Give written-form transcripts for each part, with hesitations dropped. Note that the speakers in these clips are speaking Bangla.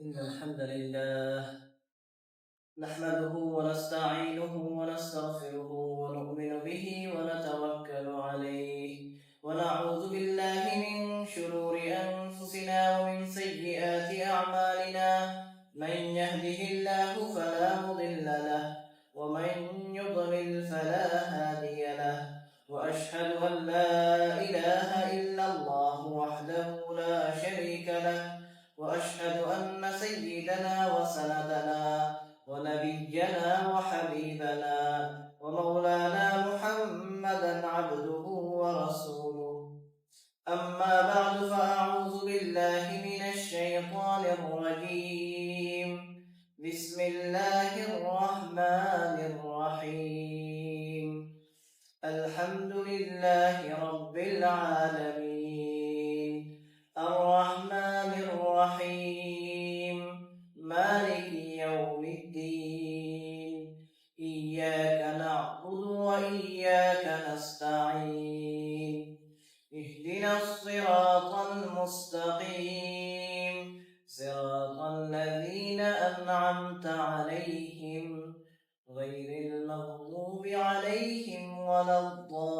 إن الحمد لله نحمده ونستعينه ونستغفره ونؤمن به ونتوكل عليه ونعوذ بالله من شرور أنفسنا ومن سيئات أعمالنا من يهده الله فلا مضل له ومن يضلل فلا هادي له وأشهد أن لا إله إلا الله وحده لا شريك له وأشهد أن سيدنا وسندنا ونبينا وحبيبنا ومولانا محمدا عبده ورسوله أما بعد فأعوذ بالله من الشيطان الرجيم بسم الله الرحمن الرحيم الحمد لله رب العالمين الرحمن الرحيم مالك يوم الدين إياك نعبد وإياك نستعين اهدنا الصراط المستقيم صراط الذين أنعمت عليهم غير المغضوب عليهم ولا الضالين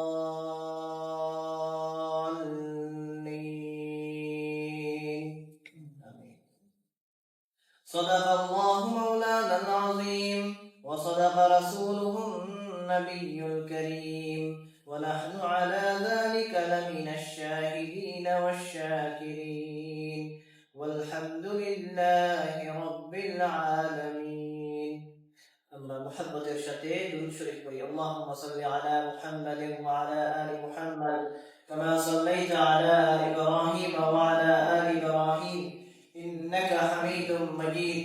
آمين. صدق الله مولانا العظيم وصدق رسوله النبي الكريم ونحن على ذلك لمن الشاهدين والشاكرين والحمد لله رب العالمين আমরা মুহাব্বতের সাথে দুরূদ শরীফ পড়ি আল্লাহুম্মা সাল্লি আলা মুহাম্মাদিন ওয়া আলা আলি মুহাম্মাদ কামা সাল্লাইতা আলা ইব্রাহিম ওয়া আলা আলি ইব্রাহিম ইন্নাকা হামিদুম মাজিদ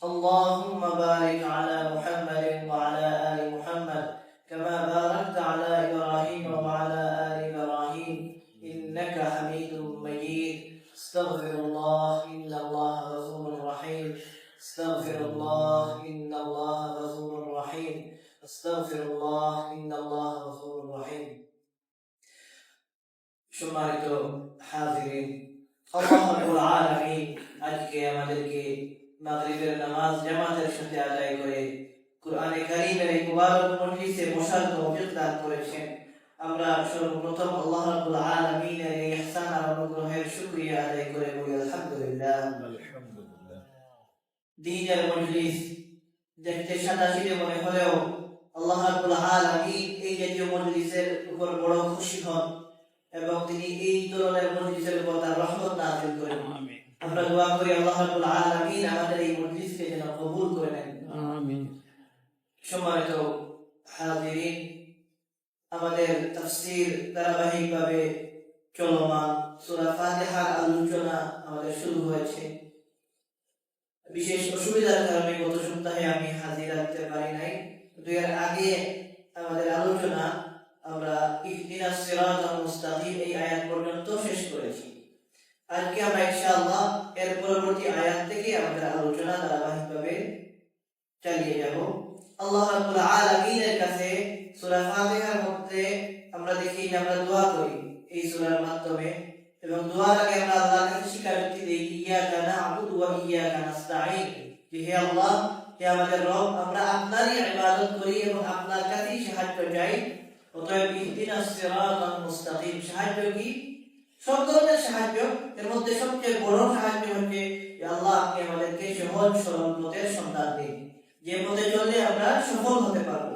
اللهم بارك على محمد وعلى آل محمد كما باركت على إبراهيم وعلى آل إبراهيم إنك حميد مجيد استغفر الله إن الله غفور رحيم استغفر الله إن الله غفور رحيم استغفر الله إن الله غفور رحيم সম্মানিত হাজিরিন আল্লাহ রাব্বুল আলামিন আজকে আমাদেরকে মাগরিবের নামাজ জামাতের সাথে আদায় করে কুরআনে কারীমের এই মুবারক মজলিসে বসার তৌফিক দান করেছেন। আমরা সর্বপ্রথম আল্লাহ রাব্বুল আলামিনের এই ইহসান আর অনুগ্রহের শুকরিয়া আদায় করে বলি আলহামদুলিল্লাহ। দ্বীনের মজলিস দেখতে সাদাসিধে মনে হলেও আল্লাহ রাব্বুল আলামিন এই জাতীয় মজলিসের উপর বড় খুশি হন এবং তিনি এই ধরনের মজলিসের উপর তার রহমত নাযিল করেন। আমরা দোয়া করি আল্লাহ রাব্বুল আলামিন আমাদের এই মজলিসকে যেন কবুল করে নেন। আমিন। সম্মানিত হাজিরিন, আমাদের তাফসীর ধারাবাহিকভাবে চলমান। সূরা ফাতিহার আলোচনা আমাদের শুরু হয়েছে। বিশেষ অসুবিধার কারণে গত সপ্তাহে আমি হাজির রাখতে পারি নাই, কিন্তু এর আগে আমাদের আলোচনা আমরা ইহদিনাস সিরাতাল মুস্তাকিম এই আয়াত পর্যন্ত শেষ করেছি। আজকে আমরা ইনশাআল্লাহ এর পরবর্তী আয়াত থেকে আমাদের আলোচনা ধারাবাহিকভাবে চালিয়ে যাব। আল্লাহ রাব্বুল আলামিনের কাছে সূরা ফাতিহার মধ্যে আমরা দেখি যে আমরা দোয়া করি এই সূরার মাধ্যমে, এবং দোয়ার আগে আমরা আল্লাহর কাছে স্বীকারোক্তি দেই ইয়াকা না'বুদু ওয়া ইয়াকা নাস্তাঈন, যে হে আল্লাহ, হে আমাদের রব, আমরা আপনারই ইবাদত করি এবং আপনার কাছেই সাহায্য চাই। অতএব ইহদিনাস সিরাতাল মুস্তাকিম, সাহায্য কি? সব ধরনের সাহায্য, এর মধ্যে সবচেয়ে বড় সাহায্য হচ্ছে যে আল্লাহ আপনি আমাদেরকে সহজ সরল পথের সন্ধান দিন, যে পথে চললে আমরা সফল হতে পারবো।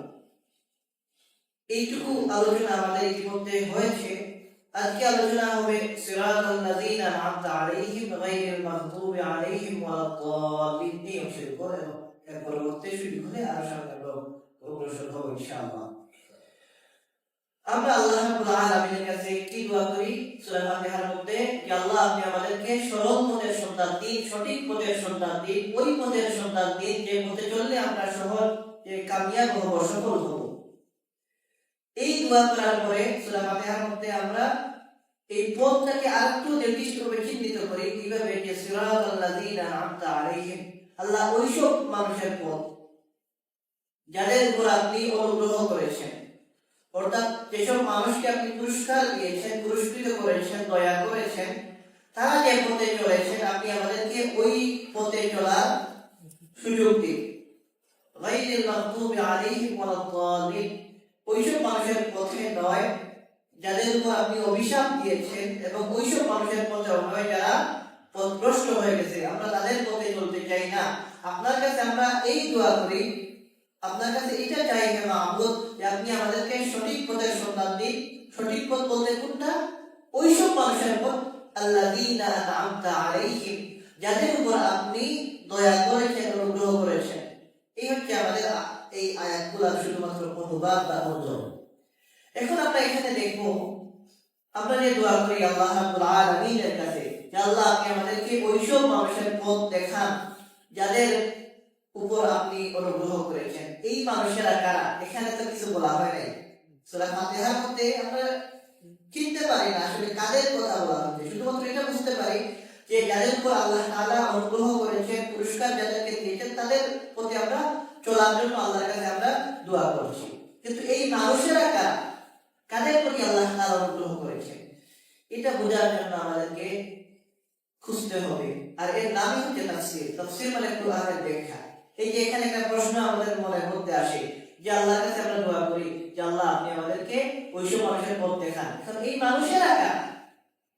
এইটুকু আলোচনা আমাদের ইতিমধ্যে হয়েছে। আজকে আলোচনা হবে সিরাতাল লাযীনা আন'আমতা আলাইহিম গায়রিল মাগদুবি আলাইহিম ওয়ালাদ-দাল্লিন। এই অংশের উপর এর পরবর্তী শুরু হলে আর সামনে অগ্রসর হবো ইনশাআল্লাহ। আমরা আল্লাহ রাব্বুল আলামিনের কাছে কি দোয়া করি সূরা ফাতিহার মধ্যে, যে আল্লাহ আপনি আমাদেরকে সরল পথের সন্ধান দিন, সঠিক পথের সন্ধান দিন, ওই পথের সন্ধান দিন যে পথে চললে আমরা সহজ কামিয়াব হব, সফল হব। এই দোয়া করার পরে সূরা ফাতিহার মধ্যে আমরা এই পথটাকে আরেকটু নির্দিষ্টভাবে চিহ্নিত করি কিভাবে, যে সিরাতাল লাযীনা আন'আমতা আলাইহিম, আল্লাহ ওইসব মানুষের পথ যাদের উপর আপনি অনুগ্রহ করেছেন, অর্থাৎ যেসব মানুষকে আপনি পুরস্কার দিয়েছেন, পুরস্কৃত করেছেন, দয়া করেছেন, তারা যে পথে চলেছেন আপনি আমাদেরকে ওই পথে চলার সুযোগ দিন। গায়রিল মাগদুবি আলাইহিম ওয়ালাদ-দাল্লিন, ওইসব মানুষের পথে নয় যাদের উপর আপনি অভিশাপ দিয়েছেন, এবং ওইসব মানুষের পথে নয় যারা পথভ্রষ্ট হয়ে গেছে। আমরা তাদের পথে চলতে চাই না। আপনার কাছে আমরা এই দোয়া করি, আপনার কাছে এটা চাই হে মাহবুব, যে আপনি আমাদেরকে সঠিক পথের সন্ধান দিন। সঠিক পথ বলতে কোনটা? ওইসব মানুষের পথ আল্লাযীনা আন'আমতা আলাইহিম, যাদের উপর আপনি দয়া করেছেন, অনুগ্রহ করেছেন। এই হচ্ছে আমাদের এই আয়াতগুলোর শুধুমাত্র অনুবাদ বা অনুযায়ী। এখন আমরা এখানে দেখব, আমরা যে দোয়া করি আল্লাহ রাব্বুল আলামিনের কাছে যে আল্লাহ আপনি আমাদেরকে ওইসব মানুষের পথ দেখান যাদের উপর আপনি অনুগ্রহ করেছেন। এই মানুষেরা কারা? এখানে তো কিছু বলা হয় নাই। সূরা ফাতিহার মধ্যে আমরা চিনতে পারি না আসলে কাদের কথা বলা হচ্ছে, শুধুমাত্র এটা বুঝতে পারি যে যাদের উপর আল্লাহ তাআলা অনুগ্রহ করেছেন, পুরস্কার যাদেরকে দিয়েছেন, তাদের প্রতি আমরা চলার জন্য আল্লাহর কাছে আমরা দোয়া করছি। কিন্তু এই মানুষেরা কারা, কাদের প্রতি আল্লাহ তাআলা অনুগ্রহ করেছেন, এটা বোঝার জন্য আমাদেরকে খুঁজতে হবে। আর এর নামই হচ্ছে তাফসীর। তাফসীর মানে কুরআনের ব্যাখ্যা। এই যে এখানে একটা প্রশ্ন আমাদের মনের মধ্যে আসে যে আল্লাহর কাছে আমরা দোয়া করি যে আল্লাহ আপনি আমাদেরকে ওইসব মানুষের পথ দেখান। এখন এই মানুষেরা কারা,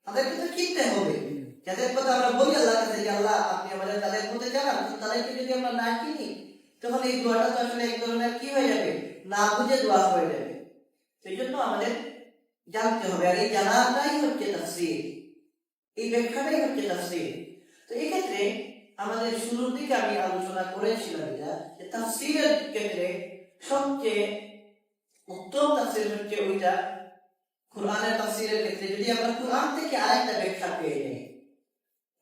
তাদেরকে তো চিনতে হবে। যাদের কথা আমরা বলি আল্লাহর কাছে যে আল্লাহ আপনি আমাদের তাদের পথে চালান, তাদেরকে যদি আমরা না চিনি তখন এই দোয়াটা তো আসলে এক ধরনের কি হয়ে যাবে, না বুঝে দোয়া হয়ে যাবে। সেই জন্য আমাদের জানতে হবে, আর এই জানাটাই হচ্ছে তাফসীর, এই ব্যাখ্যাটাই হচ্ছে তাফসীর। তো এই ক্ষেত্রে আমাদের শুরুর দিকে আমি আলোচনা করেছিলাম যে তাফসীরের ক্ষেত্রে সবচেয়ে উত্তম তাফসীর হচ্ছে ওইটা কুরআনের তাফসীরের ক্ষেত্রে যদি আমরা কুরআন থেকে আরেকটা ব্যাখ্যা পেয়ে যাই,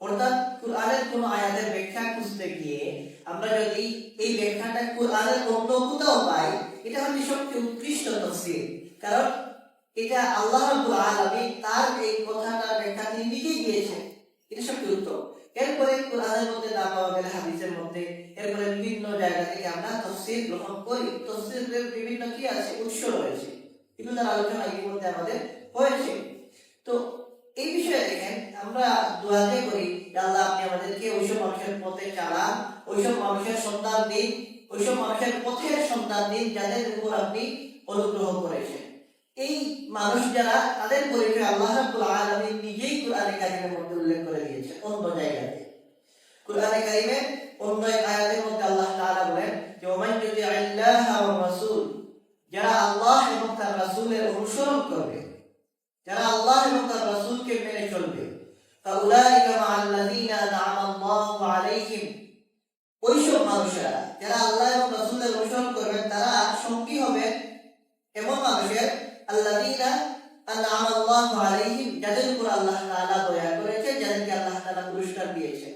অর্থাৎ কুরআনের কোন আয়াতের ব্যাখ্যা খুঁজতে গিয়ে আমরা যদি এই ব্যাখ্যাটা কুরআনের অন্য কোথাও পাই, এটা হচ্ছে সবচেয়ে উৎকৃষ্ট তাফসীর। কারণ এটা আল্লাহ রাব্বুল আলামিন তার এই কথাটার ব্যাখ্যা তিনি নিজেই দিয়েছেন, এটা সবচেয়ে উত্তম। এরপরে কুরআনের মধ্যে না পাওয়া গেলে হাদিসের মধ্যে, এরপরে বিভিন্ন জায়গা থেকে আমরা তাফসীর গ্রহণ করি। তাফসীরের বিভিন্ন কি আছে, উৎস রয়েছে, এগুলোর আলোচনা এর মধ্যে আমাদের হয়েছে। তো এই বিষয়ে দেখেন আমরা দোয়া যে করি যে আল্লাহ আপনি আমাদেরকে ওইসব মানুষের পথে চালান, ওইসব মানুষের সন্তান দিন, ওইসব মানুষের পথের সন্তান দিন যাদের উপর আপনি অনুগ্রহ করেছেন। এই মানুষ যারা, তাদের পরিচয় আল্লাহ রাব্বুল আলামিন নিজেই কুরআনে কারীমের মধ্যে উল্লেখ করে দিয়েছেন অন্য জায়গাতে। কুরআনে কারীমের অন্য এক আয়াতের মধ্যে আল্লাহ তাআলা বলেন যে ওমান ইউতি'আল্লাহা ওয়া রাসূল, যারা আল্লাহ এবং তার রাসূলের অনুসরণ করবে, যারা আল্লাহ এবং তার রাসূলকে মেনে চলবে, ফাউলাইকা মা'আল্লাযীনা আন'আমা আল্লাহু আলাইহিম, ওইসব মানুষেরা যারা আল্লাহ এবং রাসূলের অনুসরণ করবে তারা সঙ্গী হবে এমন মানুষের আল্লাযীনা আন'আমা আল্লাহু আলাইহিম, যাদের উপর আল্লাহ তাআলা দয়া করেছেন, যাদেরকে আল্লাহ তাআলা পুরস্কার দিয়েছেন।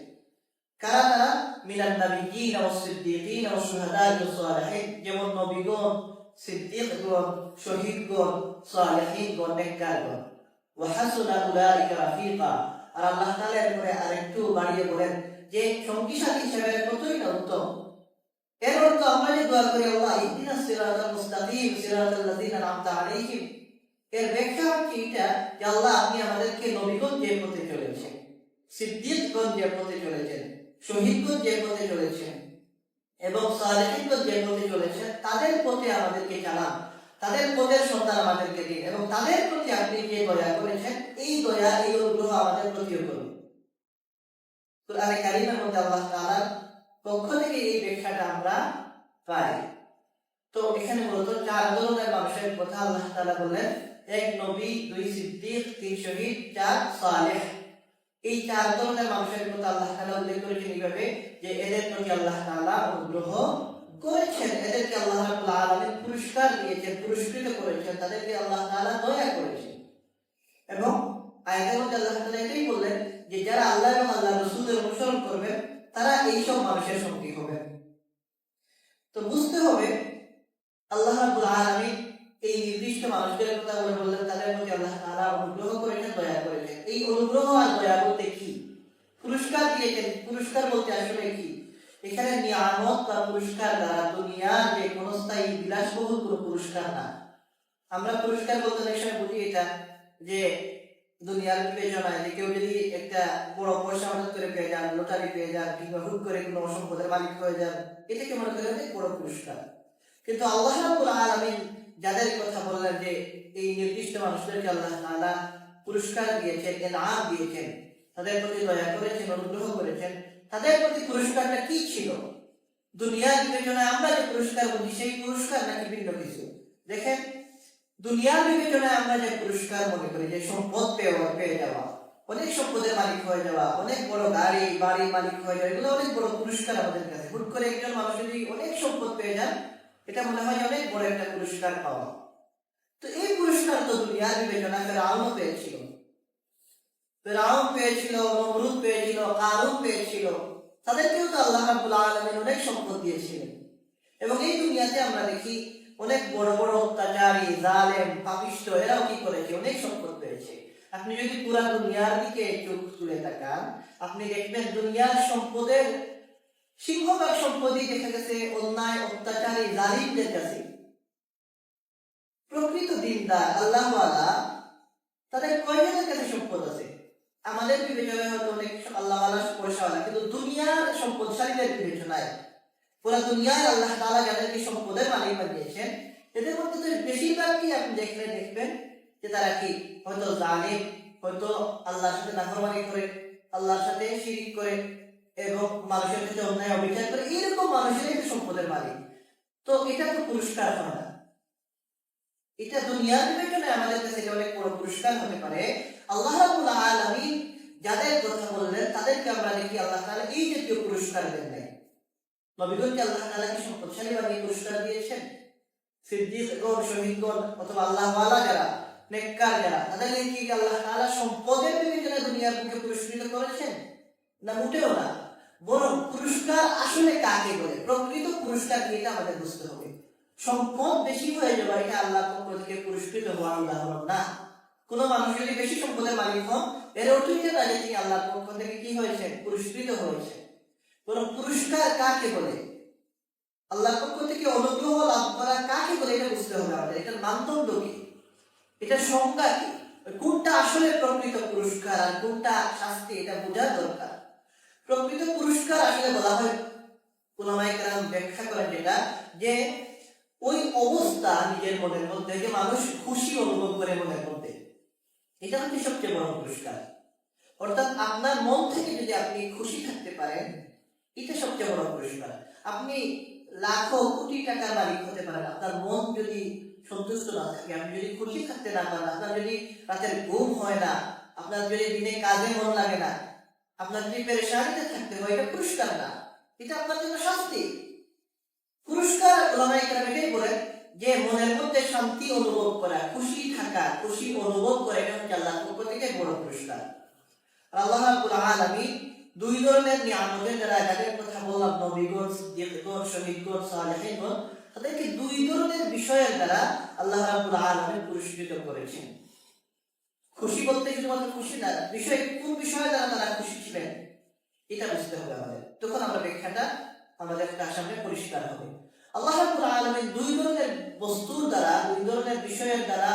কারা তারা? মিনান নাবিয়্যিন ওয়াস সিদ্দীকিন ওয়াস শুহাদা'i ওয়াস সালিহিন, যেমন নবীগণ, সিদ্দীকগণ, শহীদগণ, সালিহিনগণ, নেককারগণ। ওয়া হাসুনা উলাইকা রাফীকা, আর আল্লাহ তাআলা এরপরে আরেকটু বাড়িয়ে বলেন যে সঙ্গী সাথী হিসেবে কতই না উত্তম। এর অর্থ আমরা যে দোয়া করি আল্লাহ ইহদিনাস সিরাতাল মুস্তাকিম সিরাতাল লাযীনা আন'আমতা আলাইহিম, এর ব্যাখ্যা হচ্ছে এটা যে আল্লাহ আপনি আমাদেরকে নবীগণ যে পথে চলেছেন, সিদ্দীকগণ যে পথে চলেছেন, শহীদগণ যে পথে চলেছেন এবং সালিহিনগণ যে পথে চলেছেন, তাদের পথে আমাদেরকে চালান, তাদের পথের সন্ধান আমাদেরকে দিন, এবং তাদের প্রতি আপনি যে দয়া করেছেন এই দয়া, এই অনুগ্রহ আমাদের প্রতিও করুন। কুরআনে কারীমের মধ্যে আল্লাহ তাআলার পক্ষ থেকে এই ব্যাখ্যাটা আমরা পাই। তো এখানে মূলত চার ধরনের মানুষের কথা আল্লাহ তাআলা বললেন, এক নবী, দুই সিদ্দীক, তিন শহীদ, চার সালেহ। এই চার ধরনের মানুষের কথা আল্লাহ তাআলা উল্লেখ করেছেন এইভাবে যে এদের প্রতি আল্লাহ তাআলা অনুগ্রহ করেছেন, এদেরকে আল্লাহ রাব্বুল আলামিন পুরস্কার দিয়েছেন, পুরস্কৃত করেছেন, তাদেরকে আল্লাহ তাআলা দয়া করেছেন। এবং আয়াতের মধ্যে আল্লাহ তাআলা এটাই বললেন যে যারা আল্লাহ এবং আল্লাহর রাসূলের অনুসরণ করবে তারা এই সব মানুষের সঙ্গী হবে। তো বুঝতে হবে আল্লাহ রাব্বুল আলামিন এই নির্দিষ্ট মানুষদের কথা বললেন, তাদের প্রতি আল্লাহ তাআলা অনুগ্রহ করেছেন, দয়া করেছেন। এই অনুগ্রহ আর দয়া বলতে কি? পুরস্কার দিয়েছেন, পুরস্কার বলতে আসলে কি? এখানে নিয়ামত বা পুরস্কার দ্বারা দুনিয়ার যে ক্ষণস্থায়ী বিলাসবহুল কোনো পুরস্কার না। আমরা পুরস্কার বলতে অনেক সময় বুঝি এটা যে দুনিয়ার বিবেচনায় যে কেউ যদি একটা বড় পয়সা হঠাৎ করে পেয়ে যান, লটারি পেয়ে যান, কিংবা হুট করে কোনো সম্পদের মালিক হয়ে যান, এটাকে মনে করে অনেক বড় পুরস্কার। কিন্তু আল্লাহ রাব্বুল আলামিন যাদের কথা বললেন যে এই নির্দিষ্ট মানুষদেরকে আল্লাহ তাআলা পুরস্কার দিয়েছেন, ইনাম দিয়েছেন, তাদের প্রতি দয়া করেছেন, অনুগ্রহ করেছেন, তাদের প্রতি পুরস্কারটা কি ছিল? দুনিয়ার বিবেচনায় আমরা যে পুরস্কার বলি সেই পুরস্কার নাকি ভিন্ন কিছু? দেখেন, দুনিয়ার বিবেচনায় আমরা যে পুরস্কার মনে করি, যে সম্পদ পেয়ে যাওয়া, অনেক সম্পদের মালিক হয়ে যাওয়া, অনেক বড় গাড়ি বাড়ির মালিক হয়ে যাওয়া, এগুলো অনেক বড় পুরস্কার আমাদের কাছে। হুট করে একজন মানুষ যদি অনেক সম্পদ পেয়ে যান, এটা মনে হয় অনেক বড় একটা পুরস্কার পাওয়া। তো এই পুরস্কার তো দুনিয়ার বিবেচনায় ফেরাউনও পেয়েছিল, ফেরাউন পেয়েছিল, নমরুদ পেয়েছিল, কারুন পেয়েছিল, তাদেরকেও তো আল্লাহ রাব্বুল আলামিন অনেক সম্পদ দিয়েছিলেন। এবং এই দুনিয়াতে আমরা দেখি অনেক বড় বড় অত্যাচারী, জালেম, পাপিষ্ঠ এরাও কি করেছে? অনেক সম্পদ পেয়েছে। আপনি যদি পুরা দুনিয়ার দিকে চোখ তুলে তাকান, আপনি দেখবেন দুনিয়ার সম্পদের সিংহভাগ সম্পদই দেখা গেছে অন্যায়, অত্যাচারী, জালিমদের কাছে। প্রকৃত দিনদার আল্লাহওয়ালা তাদের কয়জনের কাছে সম্পদ আছে? আমাদের বিবেচনায় হয়তো অনেক আল্লাহওয়ালা, পয়সাওয়ালা, কিন্তু দুনিয়ার সম্পদশালীদের বিবেচনায় পুরা দুনিয়ায় আল্লাহ তাআলা যাদেরকে সম্পদের মালিক বানিয়েছেন, এদের মধ্যে তো বেশিরভাগই আপনি দেখবেন যে তারা কি হয়তো জালিম, হয়তো আল্লাহর সাথে নাফরমানি করে, আল্লাহর সাথে শিরক করে এবং মানুষের সাথে অন্যায় অবিচার করে, এরকম মানুষের সম্পদের মালিক। তো এটা তো পুরস্কার হয় না। এটা দুনিয়ার বিবেচনায় আমাদের কাছে অনেক বড় পুরস্কার হতে পারে। আল্লাহ রাব্বুল আলামিন যাদের কথা বললেন তাদেরকে আমরা দেখি আল্লাহ তাআলা এই জাতীয় পুরস্কার দেন নাই। নবীগণকে আল্লাহ তাআলা কি সম্পদশালী বানিয়ে পুরস্কার দিয়েছেন? সিদ্দিকগণ, শহীদগণ অথবা আল্লাহওয়ালা যারা, নেককার যারা, তাদেরকে কি আল্লাহ তাআলা সম্পদের বিবেচনায় দুনিয়ার বুকে পুরস্কৃত করেছেন? না, মোটেও না। বরং পুরস্কার আসলে কাকে বলে, প্রকৃত পুরস্কার কি, এটা আমাদের বুঝতে হবে। সম্পদ বেশি হয়ে যাওয়া এটা আল্লাহর পক্ষ থেকে পুরস্কৃত হওয়ার উদাহরণ না। কোন মানুষ যদি বেশি সম্পদের মালিক হন, এর অর্থ এটা না যে তিনি আল্লাহর পক্ষ থেকে কি হয়েছে? পুরস্কৃত হয়েছে। বরং পুরস্কার কাকে বলে, আল্লাহর পক্ষ থেকে অনুগ্রহ লাভ করা কাকে বলে, এটা বুঝতে হবে আমাদের। এটার মানদণ্ড কি, এটার সংজ্ঞা কি, কোনটা আসলে প্রকৃত পুরস্কার আর কোনটা শাস্তি, এটা বোঝার দরকার। প্রকৃত পুরস্কার আসলে বলা হয়, উলামায়ে কেরাম ব্যাখ্যা করেন যেটা, যে ওই অবস্থা নিজের মনের মধ্যে যে মানুষ খুশি অনুভব করে মনের মধ্যে, এটা হচ্ছে সবচেয়ে বড় পুরস্কার। অর্থাৎ আপনার মন থেকে যদি আপনি খুশি থাকতে পারেন, এটা সবচেয়ে বড় পুরস্কার। আপনি লাখো কোটি টাকার মালিক হতে পারেন, আপনার মন যদি সন্তুষ্ট না থাকে, আপনি যদি খুশি থাকতে না পারেন, আপনার যদি রাতের ঘুম হয় না, আপনার যদি দিনে কাজে মন লাগে না, আপনার যদি পেরেশানিতে থাকতে হয়, এটা পুরস্কার না, এটা আপনার জন্য শাস্তি। পুরস্কার উলামায়ে কেরাম এটাই বলেন যে মনের মধ্যে শান্তি অনুভব করা, খুশি থাকা, খুশি অনুভব করা, এটা হচ্ছে আল্লাহর পক্ষ থেকে বড় পুরস্কার। আল্লাহ রাব্বুল আলামিন দুই ধরনের নিয়ামতের দ্বারা, যাদের কথা বললাম, নবীগণ, সিদ্দিকগণ, শহীদগণ, সালেহীনগণ, তাদেরকে দুই ধরনের বিষয়ের দ্বারা আল্লাহ রাব্বুল আলামিন পুরস্কৃত করেছেন। খুশি বলতে শুধুমাত্র খুশি না, বিষয় কোন বিষয়ের দ্বারা তারা খুশি ছিলেন এটা বুঝতে হবে আমাদের। তখন আমরা ব্যাখ্যাটা আমাদের সামনে পরিষ্কার হবে। আল্লাহ রাব্বুল আলামিন দুই ধরনের বস্তুর দ্বারা, দুই ধরনের বিষয়ের দ্বারা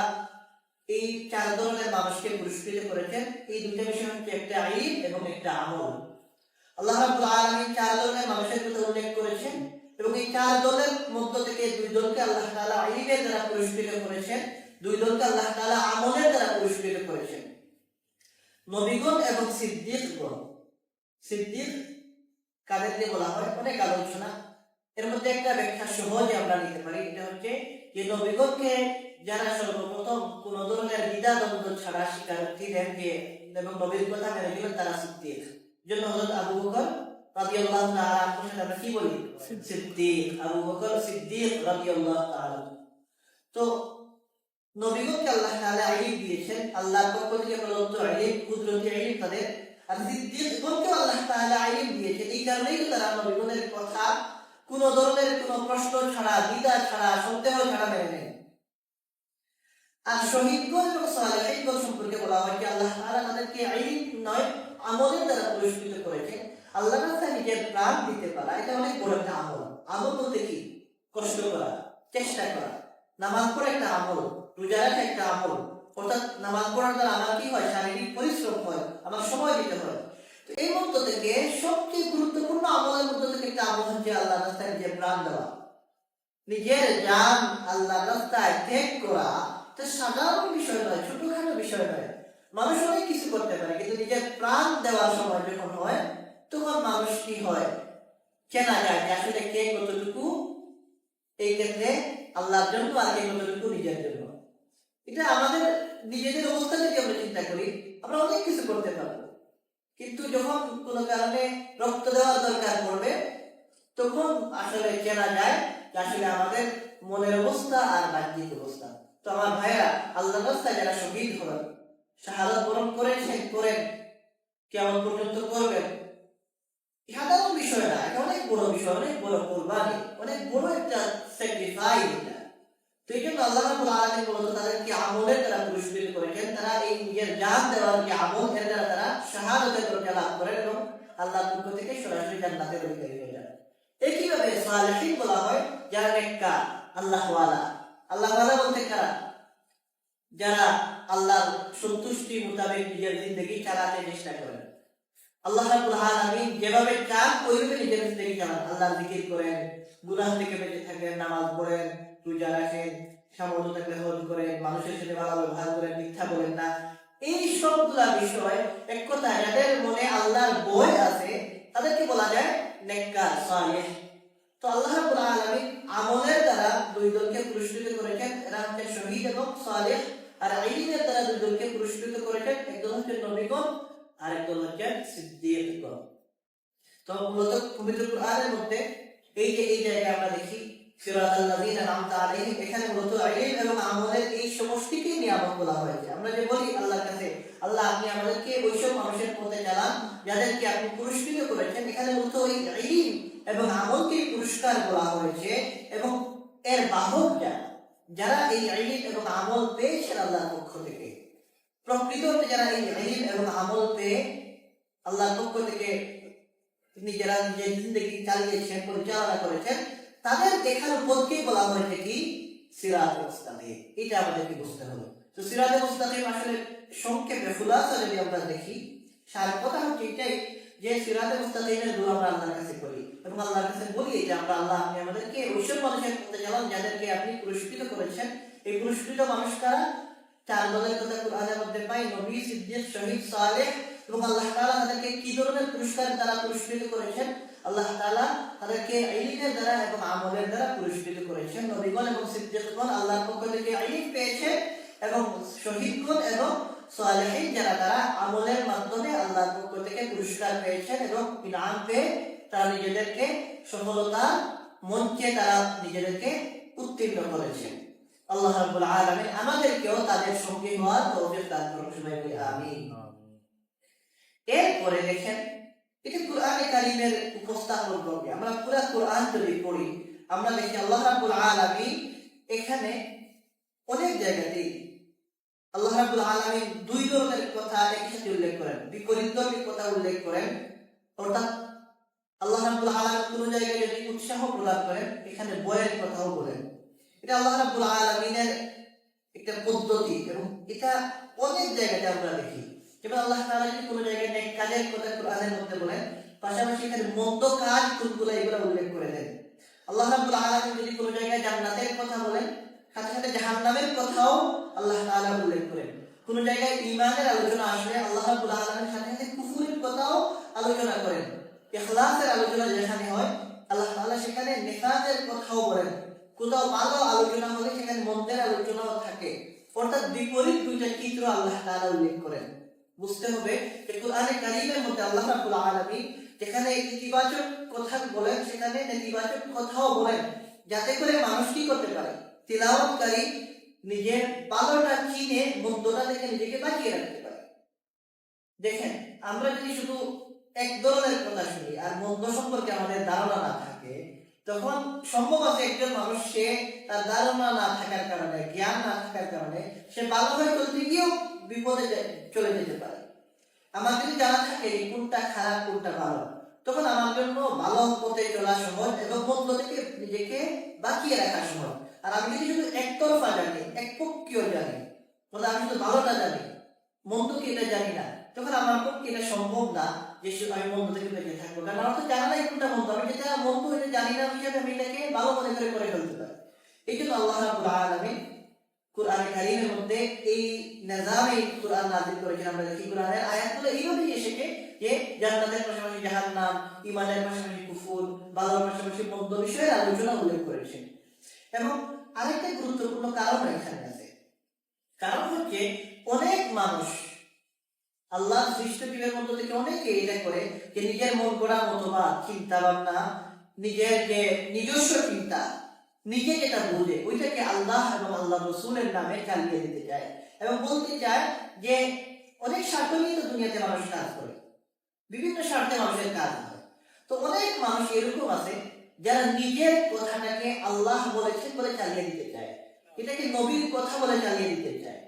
এই চার ধরনের মানুষকে পুরস্কৃত করেছেন। এই দুইটা বিষয় হচ্ছে একটা ইলম এবং একটা আমল। আল্লাহ রাব্বুল আলামিন চার ধরনের মানুষের কথা উল্লেখ করেছেন এবং এই চার দলের মধ্য থেকে দুই দলকে আল্লাহ তাআলা ইলমের দ্বারা পুরস্কৃত করেছেন, দুই দলকে আল্লাহ তাআলা আমলের দ্বারা পুরস্কৃত করেছেন। নবীগণ এবং সিদ্দিকগণ। সিদ্দিক কাদেরকে বলা হয়? অনেক আলোচনা, এর মধ্যে একটা ব্যাখ্যা সহজে আমরা নিতে পারি। এটা হচ্ছে যে নবীগণকে যারা সর্বপ্রথম কোন ধরনের দ্বিধাদ্বন্দ্ব ছাড়া স্বীকারোক্তি দেন যে এবং নবীর কথা মেনে নিলেন, তারা সিদ্দিক। জন্য হযরত আবু বকর রাদিয়াল্লাহু তাআলা আনহু আমরা কি বলি? সিদ্দিক। আবু বকর সিদ্দিক রাদিয়াল্লাহু তাআলা। তো নবীগণকে আল্লাহ তাআলা ইলম দিয়েছেন, আল্লাহর পক্ষ থেকে প্রদত্ত ইলম, কুদরতি ইলম তাদের। আর সিদ্দিকগণকে আল্লাহ তাআলা ইলম দিয়েছেন, এই কারণেই তারা নবীগণের কথা কোন ধরনের কোন প্রশ্ন ছাড়া, দ্বিধা ছাড়া, সন্দেহ ছাড়া মেনে নেন। আর শহীদগণ এবং সালেহীনগণ সম্পর্কে বলা হয় যে আল্লাহ তাআলা তাদেরকে ইলম নয়, আমলের দ্বারা পুরস্কৃত করেছেন। আল্লাহর রাস্তায় নিজের প্রাণ দিতে পারা, এটা অনেক বড় একটা আমল। আমল বলতে কি? কষ্ট করা, চেষ্টা করা। নামাজ পড়া একটা আমল, রোজা রাখা একটা আমল, অর্থাৎ নামাজ পড়ার দ্বারা আমার কি হয়, শারীরিক পরিশ্রম হয়, আমার সময় দিতে হয়। তো এই মধ্য থেকে সবচেয়ে গুরুত্বপূর্ণ আমলের মধ্য থেকে একটা আমল হচ্ছে আল্লাহ রাস্তায় নিজের প্রাণ দেওয়া, নিজের জান আল্লাহ রাস্তায় ত্যাগ করা। তো সাধারণ বিষয় নয়, ছোটখাটো বিষয় নয়। মানুষ অনেক কিছু করতে পারে, কিন্তু নিজের প্রাণ দেওয়ার সময় যখন হয়, তখন মানুষ কি হয়, চেনা যায় যে আসলে কে কতটুকু এই ক্ষেত্রে আল্লাহর জন্য আর কে কতটুকু নিজের জন্য। এটা আমাদের নিজেদের অবস্থা যদি আমরা চিন্তা করি, আমরা অনেক কিছু করতে পারবো, কিন্তু যখন কোনো কারণে রক্ত দেওয়ার দরকার পড়বে, তখন আসলে চেনা যায় যে আসলে আমাদের মনের অবস্থা আর বাহ্যিক অবস্থা। তো আমার ভাইয়েরা, আল্লাহর রাস্তায় যারা শহীদ হন, শাহাদাত বরণ করেন, শহীদ করেন, কেমন পর্যন্ত করবেন, সাধারণ বিষয় না, এটা অনেক বড় বিষয়, অনেক বড় কোরবানি, অনেক বড় একটা স্যাক্রিফাইস এটা। তো এই জন্য আল্লাহ রাব্বুল আলামিন মূলত তাদেরকে আমলের দ্বারা পুরস্কৃত করেছেন। তারা এই নিজের জান দেওয়ার যে আমল, এর দ্বারা তারা শাহাদাতের দরজা লাভ করেন এবং আল্লাহর পক্ষ থেকে সরাসরি জান্নাতের অধিকারী হয়ে যান। একইভাবে সালেহিন বলা হয় যারা নেককার, আল্লাহওয়ালা। আল্লাহওয়ালা বলতে কারা? যারা আল্লাহর সন্তুষ্টি মোতাবেক নিজের জিন্দেগি চালাতে চেষ্টা করেন। আল্লাহ রাব্বুল আলামিন যেভাবে চান ওইভাবে নিজের জিন্দেগি চালান। আল্লাহর জিকির করেন, গুনাহ থেকে বেঁচে থাকেন, নামাজ পড়েন, রোজা রাখেন, সামর্থ্য থাকলে হজ করেন, মানুষের সাথে ভালো ব্যবহার করেন, মিথ্যা বলেন না। এই সবগুলা বিষয় এক কথা যাদের মনে আল্লাহর ভয় আছে, তাদেরকে বলা যায় নেককার, সালেহ। তো আল্লাহ রাব্বুল আলামিন আমলের দ্বারা দুই দলকে পুরস্কৃত করেছেন, এরা হচ্ছে শহীদ এবং সালেহ। আর ইলমের দ্বারা দুই দলকে পুরস্কৃত করেছেন, একদল হচ্ছে নবীগণ আর একদল হচ্ছে সিদ্দিকগণ। তো মূলত পবিত্র কোরআনের মধ্যে এই জায়গায় আমরা দেখি সিরাতাল লাযিনা আন'আমতা আলাইহিম, এখানে মূলত ইলম এবং আমলের এই সমষ্টিকে নিয়ামত বলা হয়েছে। আমরা যে বলি আল্লাহর কাছে, আল্লাহ আপনি আমাদেরকে ওইসব মানুষের পথে চালান যাদেরকে আপনি পুরস্কৃত করেছেন, এখানে মূলত ওই ইলম এবং আমলকে পুরস্কার বলা হয়েছে। এবং এর বাহক যারা এই ইলম এবং আমল পেয়েছেন আল্লাহর পক্ষ থেকে, প্রকৃততে যারা এই ইলম এবং আমল পেয়ে আল্লাহর পক্ষ থেকে নিজেরা নিজের জিন্দেগি চালিয়েছেন, পরিচালনা করেছেন, তাদের দেখার পথকেই বলা হয়েছে কি সিরাত মুস্তাকিম। এটা আমাদেরকে বুঝতে হবে। তো সিরাত মুস্তাকিম আসলে সংক্ষেপে খুলাসা যদি আমরা দেখি, সার কথা হচ্ছে এটাই যে সিরাত মুস্তাকিমের দোয়া আমরা আল্লাহর কাছে করি এবং আল্লাহর কাছে বলি যে আমরা আল্লাহ আপনি আমাদেরকে ওইসব মানুষের পথে চালান যাদেরকে আপনি পুরস্কৃত করেছেন। এই পুরস্কৃত মানুষ কারা? চার দলের কথা কোরআনের মধ্যে পাই, নবী, সিদ্দিক, শহীদ, সালেহ। এবং আল্লাহ তাআলা তাদেরকে কি ধরনের পুরস্কার দ্বারা পুরস্কৃত করেছেন? আল্লাহ তাআলা তাদেরকে ইলমের দ্বারা এবং আমলের দ্বারা পুরস্কৃত করেছেন। নবীগণ এবং সিদ্দিকগণ আল্লাহর পক্ষ থেকে ইলম পেয়েছেন এবং শহীদগণ এবং সালেহিন যারা তারা আমলের মাধ্যমে আল্লাহর পক্ষ থেকে পুরস্কার পেয়েছেন এবং ইনাম পেয়ে তারা নিজেদেরকে সফলতার মঞ্চে তারা নিজেদেরকে উত্তীর্ণ করেছেন। আল্লাহ রাব্বুল আলামিন আমাদেরকেও তাদের সঙ্গী হওয়ার তৌফিক দান করুন, সবাই বলি আমিন। এরপরে দেখেন, এটা কোরআনে কারীমের উপস্থাপন করবে। আমরা পুরো কোরআন যদি পড়ি, আমরা দেখি আল্লাহ রাব্বুল আলামিন এখানে অনেক জায়গাতেই আল্লাহ রাব্বুল আলামিন দুই ধরনের কথা একই সাথে উল্লেখ করেন, বিপরীত ধর্মীর কথা উল্লেখ করেন। অর্থাৎ আল্লাহ রাব্বুল আলামিন কোন জায়গায় যদি উৎসাহ প্রদান করেন, এখানে ভয়ের কথাও বলেন। এটা আল্লাহ রাব্বুল আলামিনের একটা পদ্ধতি এবং এটা অনেক জায়গাতে আমরা দেখি। যেমন আল্লাহ তাআলা যদি কোনো জায়গায় নেক কাজের কথা কোরআনের মধ্যে বলেন, পাশাপাশি এখানে মন্দ কাজ কোনগুলো এগুলো উল্লেখ করে দেন। আল্লাহ রাব্বুল আলামিন যদি কোনো জায়গায় জান্নাতের কথা বলেন, সাথে সাথে জাহান্নামের কথাও আল্লাহ তাআলা উল্লেখ করেন। কোন জায়গায় ঈমানের আলোচনা আসলে আল্লাহ রাব্বুল আলামিন সাথে সাথে কুফরের কথাও আলোচনা করেন। ইখলাসের আলোচনা যেখানে হয়, আল্লাহ তাআলা সেখানে নিফাকের কথাও বলেন। কোথাও ভালো আলোচনা হলে সেখানে মন্দের আলোচনাও থাকে। অর্থাৎ বিপরীত দুইটা চিত্র আল্লাহ তাআলা উল্লেখ করেন। বুঝতে হবে যে কোরআনে কারীমের মধ্যে আল্লাহ রাব্বুল আলামিন যেখানে ইতিবাচক কথা বলেন, সেখানে নেতিবাচক কথাও বলেন, যাতে করে মানুষ কি করতে পারে, তিলাওয়াতকারী নিজের ভালোটা চিনে মন্দটা থেকে নিজেকে বাঁচিয়ে রাখতে পারে। দেখেন, আমরা যদি শুধু এক ধরনের কথা শুনি আর মন্দ সম্পর্কে আমাদের ধারণা না থাকে, তখন সম্ভব আছে একজন মানুষ সে তার ধারণা না থাকার কারণে, জ্ঞান না থাকার কারণে সে ভালোভাবে চলতে গিয়েও বিপদে চলে যেতে পারে। আমার যদি জানা থাকে কোনটা খারাপ কোনটা ভালো, তখন আমার জন্য ভালো পথে চলা সহজ এবং মন্দ থেকে নিজেকে বাঁচিয়ে রাখা সহজ। আর আমি যদি শুধু একতরফা জানি, একপক্ষীয় জানি, বলে আমি শুধু ভালোটা জানি, মন্দ কি এটা জানি না, তখন আমার পক্ষে এটা সম্ভব না যে আমি মন্দ থেকে বেঁচে থাকবো, কারণ আমার তো জানা নাই কোনটা মন্দ। আমি যেটা মন্দ হইতে জানি না হিসাবে আমি এটাকে ভালো মনে করে ফেলতে পারি। এই জন্য আল্লাহ রাব্বুল আলামিন কুরআনে কারীমের মধ্যে এই নিজামে কুরআন নাযিল করেছেন। আমরা দেখি কুরআনের আয়াতগুলো এইভাবেই এসেছে যে জান্নাতের পাশাপাশি জাহান্নাম, ঈমানের পাশাপাশি কুফর, ভালোর পাশাপাশি মন্দ বিষয়ের আলোচনা উল্লেখ করেছেন। এবং আরেকটা গুরুত্বপূর্ণ কারণ এখানে আছে, কারণ হচ্ছে অনেক মানুষ আল্লাহ সৃষ্ট জীবের মধ্য থেকে অনেকে এটা করে যে নিজের মন গড়া মতবাদ, চিন্তা ভাবনা, নিজের যে নিজস্ব চিন্তা, নিজে যেটা বুঝে ওইটাকে আল্লাহ এবং আল্লাহ রসুলের নামে চালিয়ে দিতে চায় এবং বলতে চায় যে অনেক স্বার্থ নিয়ে তো দুনিয়াতে মানুষ কাজ করে, বিভিন্ন স্বার্থে মানুষের কাজ হয়। তো অনেক মানুষ এরকম আছে যারা নিজের কথাটাকে আল্লাহ বলেছেন বলে চালিয়ে দিতে চায়, এটাকে নবীর কথা বলে চালিয়ে দিতে চায়।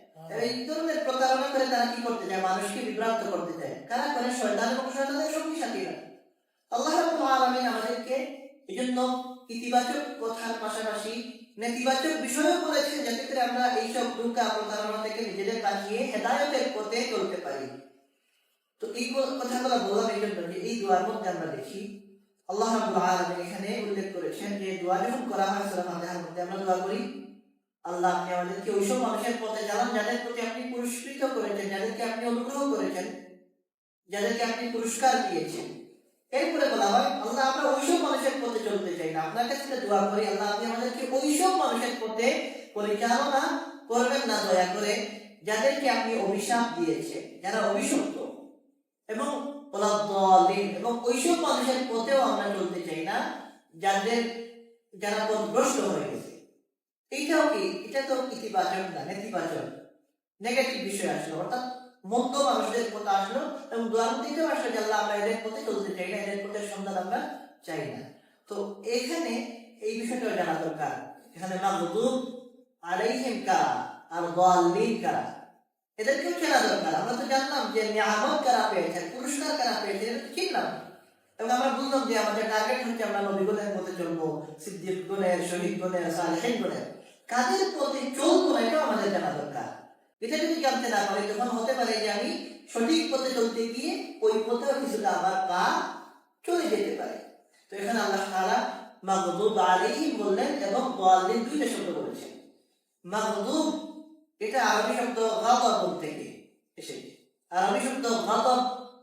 এই ধরনের প্রতারণা করে তারা কি করতে চায়? মানুষকে বিভ্রান্ত করতে চায়। কারা করে? শয়তান এবং শয়তানের সঙ্গী সাথীরা। আল্লাহ রাব্বুল আলামিন আমাদেরকে এজন্য ইতিবাচক কথার পাশাপাশি নেতিবাচক বিষয়ও বলেছেন, যাতে করে আমরা এইসব ধোঁকা প্রতারণা থেকে নিজেদের বাঁচিয়ে হেদায়েতের পথে চলতে পারি। তো এই কথাগুলো বললাম এই জন্য যে এই দোয়ার মধ্যে আমরা দেখি আল্লাহ রাব্বুল আলামিন এখানে উল্লেখ করেছেন যে দোয়া যখন করা হয় সূরা ফাতিহার মধ্যে আমরা দোয়া করি, আল্লাহ আপনি আমাদেরকে ওইসব মানুষের পথে চালান যাদের প্রতি আপনি পুরস্কৃত করেছেন, যাদেরকে আপনি অনুগ্রহ করেছেন, যাদেরকে আপনি পুরস্কার দিয়েছেন। এরপরে বলা হয় আল্লাহ আমরা ওইসব মানুষের পথে চলতে চাই না, আপনার কাছে দোয়া করি আল্লাহ আপনি আমাদেরকে ওইসব মানুষের পথে পরিচালনা করবেন না দয়া করে যাদেরকে আপনি অভিশাপ দিয়েছেন, যারা অভিশপ্ত এবং এবং ওইসব মানুষের পথেও আমরা চলতে চাই না যারা পথভ্রষ্ট হয়ে গেছে। এইটাও কি? এটা তো ইতিবাচক না, নেতিবাচক নেগেটিভ বিষয় আসলো, অর্থাৎ মন্দ মানুষদের কথা আসলো এবং দোয়ার দিকেও আসলো যে আল্লাহ আমরা এদের পথে চলতে চাই না, এদের পথের সন্ধান আমরা চাই না। তো এখানে এই বিষয়টাও জানা দরকার, এখানে মাগদুব আলাইহিম কারা আর দাল্লিন কারা, এদেরকেও চেনা দরকার। আমরা তো জানলাম যে নিয়ামত কারা পেয়েছেন, পুরস্কার কারা পেয়েছেন, এটা তো চিনলাম এবং আমরা বুঝলাম যে আমাদের টার্গেট হচ্ছে আমরা নবীগণের পথে চলবো, সিদ্দিকগণের, শহীদগণের, সালেহীনগণের। কাদের পথে চলবো এটাও আমাদের জানা দরকার। এটা যদি জানতে না পারি তখন হতে পারে যে আমি সঠিক পথে চলতে গিয়ে ওই পথেও কিছুটা আবার পা চলে যেতে পারে। তো এখানে আল্লাহ তাআলা মাগদুব আলাইহিম বললেন এবং দাল্লিন দুইটা শব্দ বলেছেন। মাগদুব এটা আরবি শব্দ গাদাব থেকে এসেছে। আরবি শব্দ গাদাব,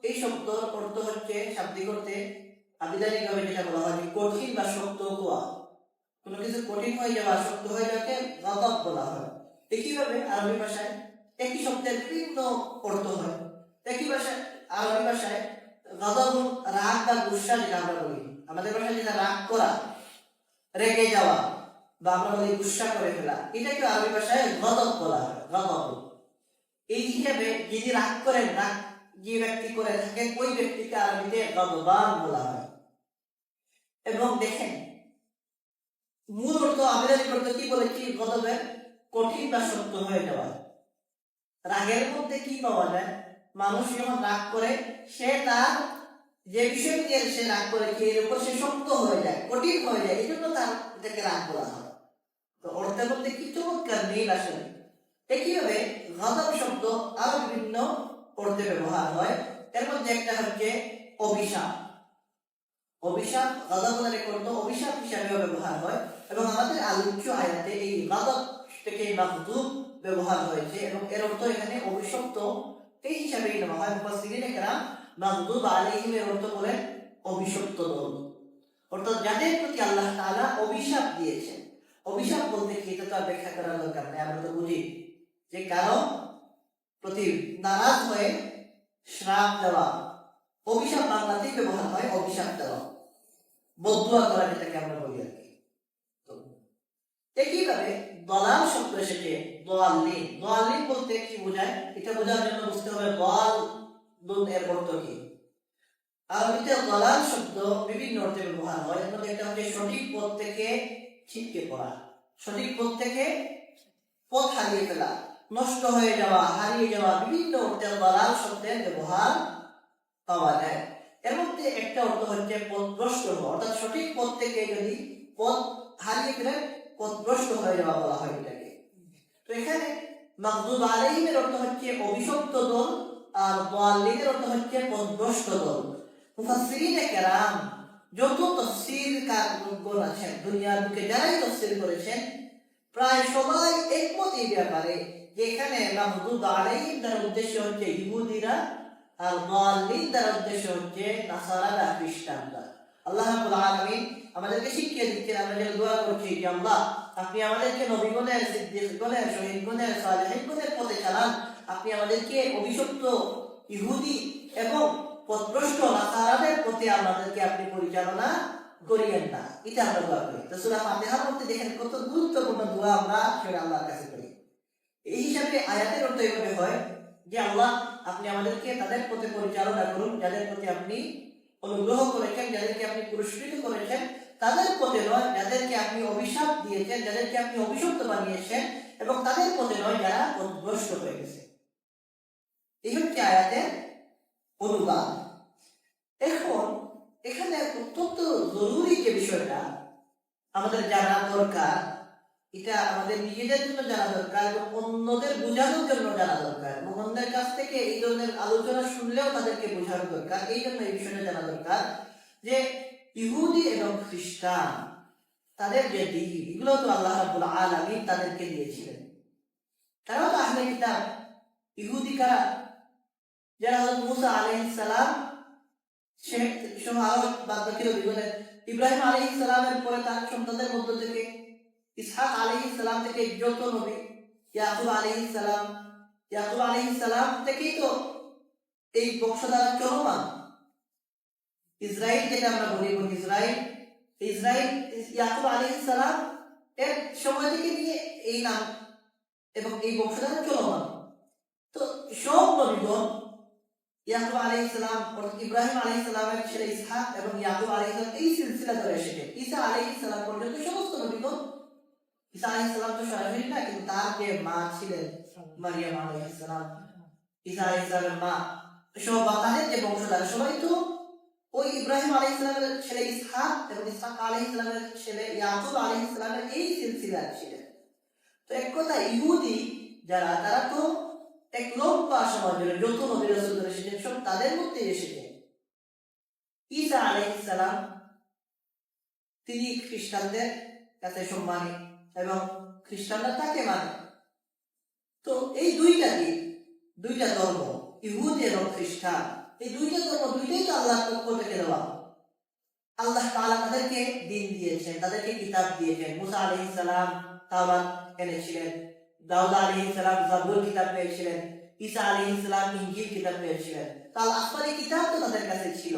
এই শব্দের অর্থ হচ্ছে শাব্দিক অর্থে আবিধানিকভাবে যেটা বলা হয় যে কঠিন বা শক্ত হওয়া, কোনো কিছু কঠিন হয়ে যাওয়া, শক্ত হয়ে যাওয়াকে গাদাব বলা হয়। একইভাবে আরবি ভাষায় একই শব্দের বিভিন্ন অর্থ হয়। একই ভাষায় আরবি ভাষায় গাদাব রাগ বা গুসা যেটা আমরা বলি, আমাদের ভাষায় যেটা রাগ করা, রেগে যাওয়া বা আমরা বলি গুসা করে ফেলা, এটাকে আরবি ভাষায় গাদাব বলা হয়। গাদাব এই হিসাবে যিনি রাগ করেন, রাগ যে ব্যক্তি করে থাকেন ওই ব্যক্তিকে আরবিতে গাদবান বলা হয়। এবং দেখেন মূল অর্থ আবিধানিক অর্থ কি বলেছি? গদবের কঠিন বা শক্ত হয়ে যাওয়া। রাগের মধ্যে কি পাওয়া যায়? মানুষ যখন রাগ করে সে তার যে বিষয় নিয়ে সে রাগ করেছে এর উপর সে শক্ত হয়ে যায়, কঠিন হয়ে যায়, এই জন্য তার এটাকে রাগ বলা হয়। তো অর্থের মধ্যে কি চমৎকার মিল আসলে। একইভাবে গদব শব্দ আরো বিভিন্ন অর্থে ব্যবহার হয়। এর মধ্যে একটা হচ্ছে অভিশাপ। অভিশাপ গদবের এক অর্থ অভিশাপ হিসাবেও ব্যবহার হয় এবং আমাদের আলোচ্য আয়াতে এই গদব থেকে মাগদুব ব্যবহার হয়েছে এবং এর অর্থ এখানে অভিশপ্ত এই হিসাবেই নেওয়া হয়। মুফাসসিরিনে কেরাম মাগদুব আলাইহিম এর অর্থ বলেন অভিশপ্ত দল, অর্থাৎ যাদের প্রতি আল্লাহ তাআলা অভিশাপ দিয়েছেন। অভিশাপ বলতে কি এটা তো আর ব্যাখ্যা করার দরকার নেই, আমরা তো বুঝি যে কারো প্রতি নারাজ হয়ে শ্রাপ দেওয়া। অভিশাপ বাংলাতেই ব্যবহার হয় অভিশাপ দেওয়া, বদদুয়া করা যেটাকে আমরা বলি আর কি। তো একইভাবে দলাল শব্দ এসেছে দাল্লিন। দাল্লিন বলতে কি বোঝায়? এটা বোঝার জন্য বুঝতে হবে দাল এর অর্থ কি। আরবিতে দলাল শব্দ বিভিন্ন অর্থে ব্যবহার হয়। এর মধ্যে একটা হচ্ছে সঠিক পথ থেকে ছিটকে পড়া, সঠিক পথ থেকে পথ হারিয়ে ফেলা, নষ্ট হয়ে যাওয়া, হারিয়ে যাওয়া, বিভিন্ন অর্থে দলাল শব্দের ব্যবহার পাওয়া যায়। এর মধ্যে একটা অর্থ হচ্ছে পথভ্রষ্ট হওয়া, অর্থাৎ সঠিক পথ থেকে যদি পথ হারিয়ে ফেলে পথভ্রষ্ট হয়ে যাওয়া বলা হয় এটাকে। তো এখানে মাগদুব আলাইহিমের অর্থ হচ্ছে অভিশপ্ত দল, আর দাল্লিনের অর্থ হচ্ছে পথভ্রষ্ট দল। মুফাসসিরিনে কেরাম যত তাফসীর কারগণ আছেন দুনিয়ার বুকে যারাই তাফসীর করেছেন প্রায় সবাই একমত এই ব্যাপারে যে এখানে মাগদুব আলাইহিম দ্বারা উদ্দেশ্য হচ্ছে ইহুদিরা, আর দাল্লিন দ্বারা উদ্দেশ্য হচ্ছে নাসারারা, খ্রিস্টানরা। আল্লাহ রাব্বুল আলামিন আমাদেরকে শিখিয়ে দিচ্ছেন, আমরা যে দোয়া করছি যে আল্লাহ আপনি আমাদেরকে নবীগণের, সিদ্দিকগণের, শহীদগণের, সালেহীনগণের পথে চালান। আপনি আমাদেরকে অভিশপ্ত ইহুদি এবং পথভ্রষ্ট নাসারাদের পথে আমাদেরকে আপনি পরিচালনা করিয়েন না। এটা আমরা দোয়া করি। তো সূরা ফাতিহার মধ্যে দেখেন কত গুরুত্বপূর্ণ দোয়া আমরা সেটা আল্লাহর কাছে করি। এই হিসাবে আয়াতের অর্থ এইভাবে হয় যে আল্লাহ আপনি আমাদেরকে তাদের পথে পরিচালনা করুন যাদের প্রতি আপনি অনুগ্রহ করেছেন, যাদেরকে আপনি পুরস্কৃত করেছেন, তাদের পথে নয় যাদেরকে আপনি অভিশাপ দিয়েছেন, যাদেরকে আপনি অভিশপ্ত বানিয়েছেন, এবং তাদের পথে নয় যারা পথভ্রষ্ট হয়ে গেছে। এই হচ্ছে আয়াতের অনুবাদ। এখন এখানে অত্যন্ত জরুরি যে বিষয়টা আমাদের জানা দরকার, এটা আমাদের নিজেদের জন্য জানা দরকার এবং অন্যদের বোঝানোর জন্য জানা দরকার, এবং অন্যের কাছ থেকে এই ধরনের আলোচনা শুনলেও তাদেরকে বোঝানো দরকার। এই জন্য এই বিষয়টা জানা দরকার যে ইহুদি এবং খ্রিস্টান তাদের যে দিন, এগুলো তো আল্লাহ রাব্বুল আলামিন তাদেরকে দিয়েছিলেন। তারাও তো আহলে কিতাব। ইহুদি কারা? যারা হযরত মুসা আলাইহিস সালাম সহ আরো বাকি নবীগণের, ইব্রাহিম আলাইহিস সালামের পরে তার সন্তানদের মধ্য থেকে ইসহাক আলাইহিস সালাম থেকে যত নবী, ইয়াকুব আলাইহিস সালাম থেকেই তো এই বংশধারা চলমান। ইসরাইল যেটা আমরা বলি, ইসরাইল ইয়াকুব আলাইহিস সালাম এর সময় থেকে নিয়ে এই নাম এবং এই বংশধারা চলমান। তো সব নবীগণ ইয়াকুব আলাইহিস সালাম, ইব্রাহিম আলাইহিস সালামের ছেলে ইসহাক এবং ইয়াকুব আলাইহিস সালাম, এই সিলসিলা ধরে এসেছে ঈসা আলাইহিস সালাম পর্যন্ত সমস্ত নবীগণ। ঈসা আলাইহিস সালাম তো সরাসরি না, কিন্তু তার যে মা ছিলেন মারিয়াম আলাইহিস সালাম, ঈসা আলাইহিস সালামের মা, সব তাদের যে বংশধর সবাই তো ওই ইব্রাহিম আলাইহিস সালামের ছেলে ইসহাক এবং ইসহাক আলাইহিস সালামের ছেলে ইয়াকুব আলাইহিস সালামের এই সিলসিলা ছিলেন। তো এক কথা ইহুদি যারা, তারা তো এক লম্বা সময় ধরে যত নবী রাসূল এসেছেন সব তাদের মধ্যে এসেছেন। ঈসা আলাইহিস সালাম তিনি খ্রিস্টানদের কাছে সম্মানী এবং খ্রিস্টানরা তাকে মানে। তো এই দুইটা দিক, দুইটা ধর্ম, ইহুদি এবং খ্রিস্টান, এই দুইটা ধর্ম দুইটাই তো আল্লাহর পক্ষ থেকে দেওয়া। আল্লাহ তাআলা তাদেরকে দ্বীন দিয়েছেন, তাদেরকে কিতাব দিয়েছেন। মুসা আলাইহিস সালাম তাওরাত এনেছিলেন, দাউদ আলাইহিস সালাম জাবুর কিতাব পেয়েছিলেন, ঈসা আলাইহিস সালাম ইনজিল কিতাব পেয়েছিলেন। তার আসমানি কিতাব তো তাদের কাছে ছিল।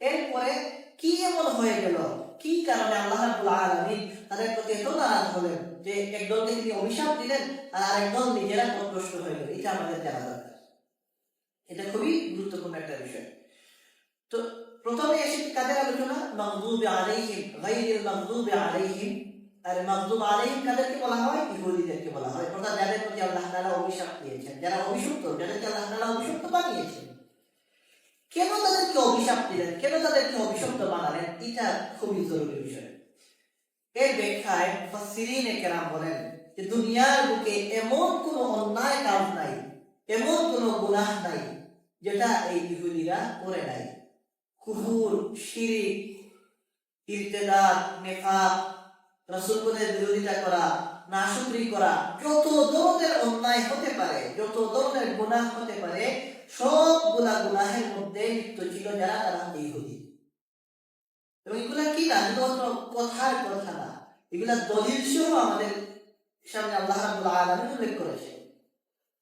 এরপরে কি এমন হয়ে গেল, কি কারণে আল্লাহ রাব্বুল আলামিন তাদের প্রতি এত নারাজ হলেন যে একদলকে তিনি অভিশাপ দিলেন আর আরেকদল নিজেরা পথভ্রষ্ট হয়ে গেল? এটা আমাদের জানা দরকার। এটা খুবই গুরুত্বপূর্ণ একটা বিষয়। তো প্রথমে এসে কাদের আলোচনা? মাগদুবি আলাইহিম, গায়রিল মাগদুবি আলাইহিম। আর মাগদুব আলাইহিম কাদেরকে বলা হয়? ইহুদিদেরকে বলা হয়, অর্থাৎ যাদের প্রতি আল্লাহ তাআলা অভিশাপ দিয়েছেন, যারা অভিশপ্ত, যাদেরকে আল্লাহ তাআলা অভিশপ্ত বানিয়েছেন। কেন তাদেরকে অভিশাপ দিলেন, কেন তাদেরকে অভিশপ্ত বানালেন? এটা খুবই জরুরি বিষয়। এর ব্যাখ্যায় মুফাসসিরিনে কেরাম বলেন যে দুনিয়ার বুকে এমন কোন অন্যায় কাজ নাই, এমন কোন গুনাহ নাই যেটা এই ইহুদিরা করে নাই। কুফর, শিরক, ইরতিদাদ, নিফাক, রাসূলগণের বিরোধিতা করা, নাশুকরি করা, যত ধরনের অন্যায় হতে পারে, যত ধরনের গুনাহ হতে পারে, সবগুলা গুনাহের মধ্যে লিপ্ত ছিল যারা, তারা ইহুদি। এবং এগুলা কি না, শুধুমাত্র কথার কথা না, এগুলা দলিল সহ আমাদের সামনে আল্লাহ রাব্বুল আলামিন উল্লেখ করেছে।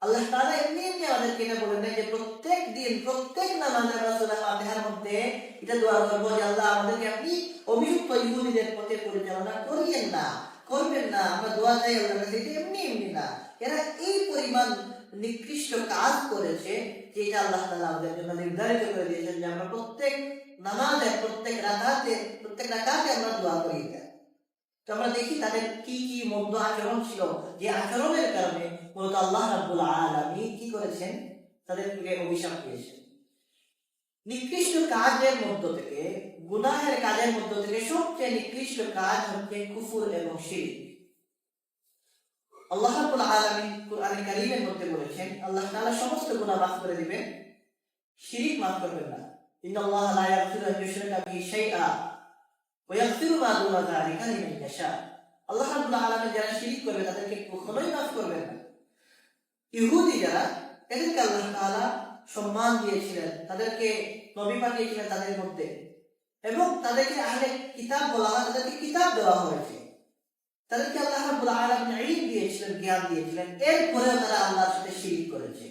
আল্লাহ তাআলা এমনি আমাদেরকে এটা বলেন যে প্রত্যেক দিন, প্রত্যেক নামাজে আমরা সূরা ফাতিহার মধ্যে এটা দোয়া করব যে আল্লাহ আমাদেরকে আপনি অভিযুক্ত ইহুদিদের পথে পরিচালনা করিয়েন না, করবেন না। আমরা দোয়া চাই আল্লাহর কাছে, এটা এমনি না। এরা এই পরিমাণ নিকৃষ্ট কাজ করেছে যে এটা আল্লাহ তাআলা আমাদের জন্য নির্ধারিত করে দিয়েছেন যে আমরা প্রত্যেক নামাজে, প্রত্যেক রাকাতে আমরা দোয়া করি। তো আমরা দেখি তাদের কি কি মন্দ আচরণ ছিল, যে আচরণের কারণে মূলত আল্লাহ রাব্বুল আলামিন কি করেছেন, তাদেরকে অভিশাপ দিয়েছেন। নিকৃষ্ট কাজের মধ্য থেকে, গুনাহের কাজের মধ্য থেকে সবচেয়ে নিকৃষ্ট কাজ হচ্ছে কুফর এবং শিরক। আল্লাহ রাব্বুল আলামিন কুরআনে কারীমের মধ্যে বলেছেন আল্লাহ তাআলা সমস্ত গুনাহ মাফ করে দিবেন, শিরক মাফ করবেন না। ইন্নাল্লাহা লা ইয়াগফিরু আন ইউশরাকা বিহি শাইআ ওয়া ইয়াগফিরু মা দুনা যালিকা লিমান ইয়াশা। আল্লাহ রাব্বুল আলামিন যারা শিরক করবে তাদেরকে কখনোই মাফ করবেন না। ইহুদি যারা, এদেরকে আল্লাহ তাআলা সম্মান দিয়েছিলেন, তাদেরকে নবী পাঠিয়েছিলেন তাদের মধ্যে, এবং তাদেরকে আহলে কিতাব বলা হয়, তাদেরকে কিতাব দেওয়া হয়েছে, তাদেরকে আল্লাহ রাব্বুল আলামিন ইলম দিয়েছিলেন, জ্ঞান দিয়েছিলেন। এরপরেও তারা আল্লাহর সাথে শিরক করেছে,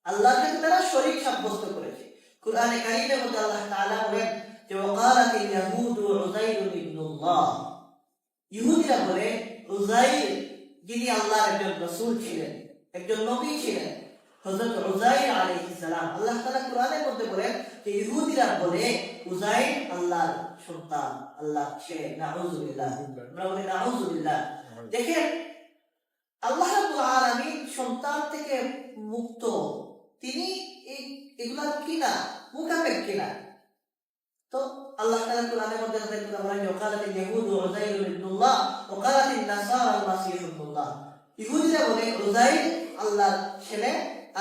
আল্লাহর সাথে তারা শরীক সাব্যস্ত করেছে। কুরআনে কারীমের মধ্যে আল্লাহ তাআলা বলেন যে ওয়াকালাতিল ইয়াহুদু উযাইরুন ইবনুল্লাহ, ইহুদিরা বলে উযাইর যিনি আল্লাহর একজন রাসূল ছিলেন, একজন নবী ছিলেন, হযরত উযাইর আলাইহিস সালাম। আল্লাহ তাআলা কুরআনের মধ্যে বলেন যে ইহুদিরা বলে উযাইর আল্লাহর সন্তান, আল্লাহর ছেলে। নাউযুবিল্লাহ, আমরা বলি নাউযুবিল্লাহ। দেখেন আল্লাহ রাব্বুল আলামিন সন্তান থেকে মুক্ত, তিনি এগুলা কিনা মুখাপেক কিনা। তো আল্লাহ তাআলা কুরআনের মধ্যে তাদের কথা বলেন ওয়াকালাতিল ইয়াহুদু উযাইরুন ইবনুল্লাহ ওয়া কালাতিন নাসারা আল মাসীহু ইবনুল্লাহ। ইহুদিরা বলে উযাইর আল্লাহর ছেলে,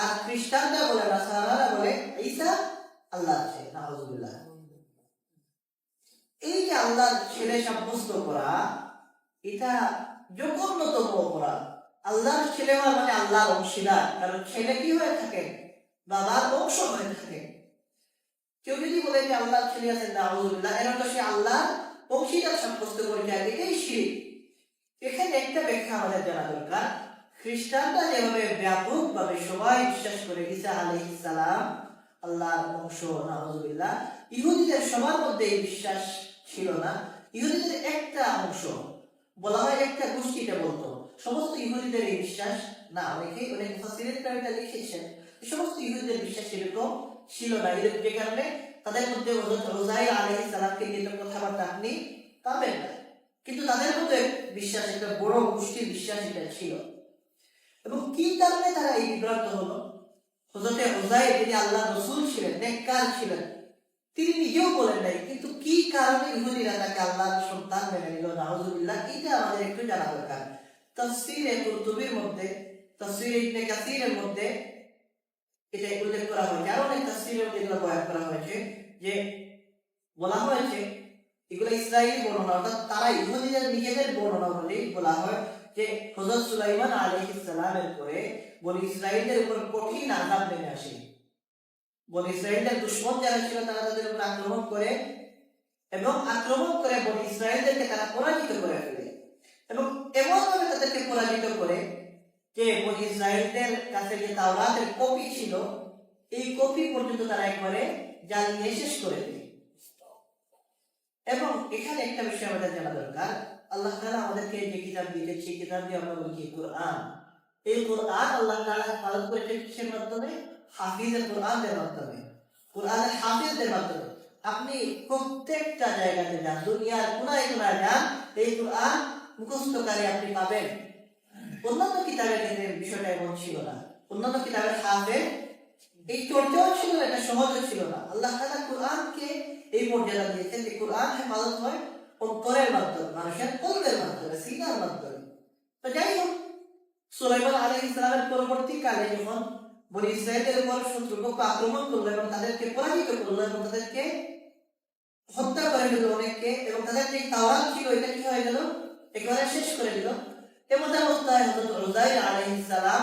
আর খ্রিস্টানরা বলে, নাসারারা বলে ঈসা আল্লাহর ছেলে। নাউযুবিল্লাহ। এই যে আল্লাহর ছেলে সাব্যস্ত করা, এটা জঘন্যতম অপরাধ। আল্লাহর ছেলে হওয়া মানে আল্লাহর অংশীদার, কারণ ছেলে কি হয়ে থাকে? বাবার অংশ হয়ে থাকে। কেউ যদি বলে যে আল্লাহর ছেলে আছেন, নাউযুবিল্লাহ, এর অর্থ সে আল্লাহর অংশীদার সাব্যস্ত করে যায়, এটাই শিরক। এখানে একটা ব্যাখ্যা আমাদের জানা দরকার। খ্রিস্টানরা যেভাবে ব্যাপকভাবে সবাই বিশ্বাস করে ঈসা আলাইহিস সালাম আল্লাহর অংশ, নাউযুবিল্লাহ, ইহুদিদের সবার মধ্যে এই বিশ্বাস ছিল না। ইহুদিদের একটা অংশ বলা হয়, একটা গোষ্ঠীটা বলতো, সমস্ত ইহুদিদের এই বিশ্বাস না। অনেক মুফাসসিরিনরা এটা লিখেছেন সমস্ত ইহুদিদের বিশ্বাস এরকম ছিল না। যে কারণে তাদের মধ্যে হযরত উযাইর আলাইহিস সালামকে নিয়ে কথাবার্তা আপনি পাবেন না, কিন্তু তাদের মধ্যে বিশ্বাস, একটা বড় গোষ্ঠীর বিশ্বাস এটা ছিল। এবং কি কারণে তারা এই বিভ্রান্ত হলো? হযরত উযাইর যিনি আল্লাহর রাসূল ছিলেন, নেককার ছিলেন, তিনি নিজেও বলেন নাই, কিন্তু কি কারণে ইহুদিরা তাকে আল্লাহর সন্তান মেনে নিল? নাউযুবিল্লাহ। এটা আমাদের একটু জানা দরকার। তাফসীরে কুরতুবীর মধ্যে, তাফসীরে ইবনে কাসীরের মধ্যে এটা উল্লেখ করা হয়েছে, আর অনেক তাফসীরে এগুলো বয়ান করা হয়েছে, যে বলা হয়েছে এগুলো ইসরাইলি বর্ণনা, অর্থাৎ তারা ইহুদিদের নিজেদের বর্ণনা অনুযায়ী বলা হয় যে হযরত সুলাইমান আলাইহিস সালামের পরে বনি ইসরাইলদের উপর কঠিন আযাব নেমে আসে। বনি ইসরাইলদের দুশমন যারা ছিল তারা তাদের উপর আক্রমণ করে, এবং আক্রমণ করে বনি ইসরাইলদেরকে তারা পরাজিত করে ফেলে, এবং এমনভাবে তাদেরকে পরাজিত করে যে বনি ইসরাইলদের কাছে যে তাওরাতের কপি ছিল, এই কপি পর্যন্ত তারা একবারে জ্বালিয়ে শেষ করে দেয়। এবং এখানে একটা বিষয় আমাদের জানা দরকার, আল্লাহ তাআলা আমাদেরকে যে কিতাব দিয়েছেন সেই কিতাব দিয়ে আমরা বলি কোরআন। এই কোরআন আল্লাহ তাআলা হেফাজত করেছেন কিসের মাধ্যমে? হাফিজের কোরআনের মাধ্যমে, কোরআনের হাফিজদের মাধ্যমে। আপনি প্রত্যেকটা জায়গাতে যান, দুনিয়ার কোনায় কোনায় যান, এই কোরআন মুখস্থকারী আপনি পাবেন। অন্যান্য কিতাবের ক্ষেত্রে বিষয়টা এমন ছিল না। অন্যান্য কিতাবের হাফেজ এই চর্চাও ছিল না, এটা সহজও ছিল না। আল্লাহ তাআলা কোরআনকে এই মর্যাদা দিয়েছেন যে কোরআন হেফাজত হয় অন্তরের মাধ্যমে, মানুষের কলবের মাধ্যমে, সিনার মাধ্যমে। তো যাই হোক, সুলাইমান আলাইহিস সালামের পরবর্তীকালে যখন বনি ইসরাইলের উপর শত্রুপক্ষ আক্রমণ করলো এবং তাদেরকে পরাজিত করলো এবং তাদেরকে হত্যা করে দিল অনেককে, এবং তাদের যে তাওরাত ছিল এটা কি হয়ে গেল? একেবারে শেষ করে দিল। এমন অবস্থায় হযরত উযাইর আলাইহিস সালাম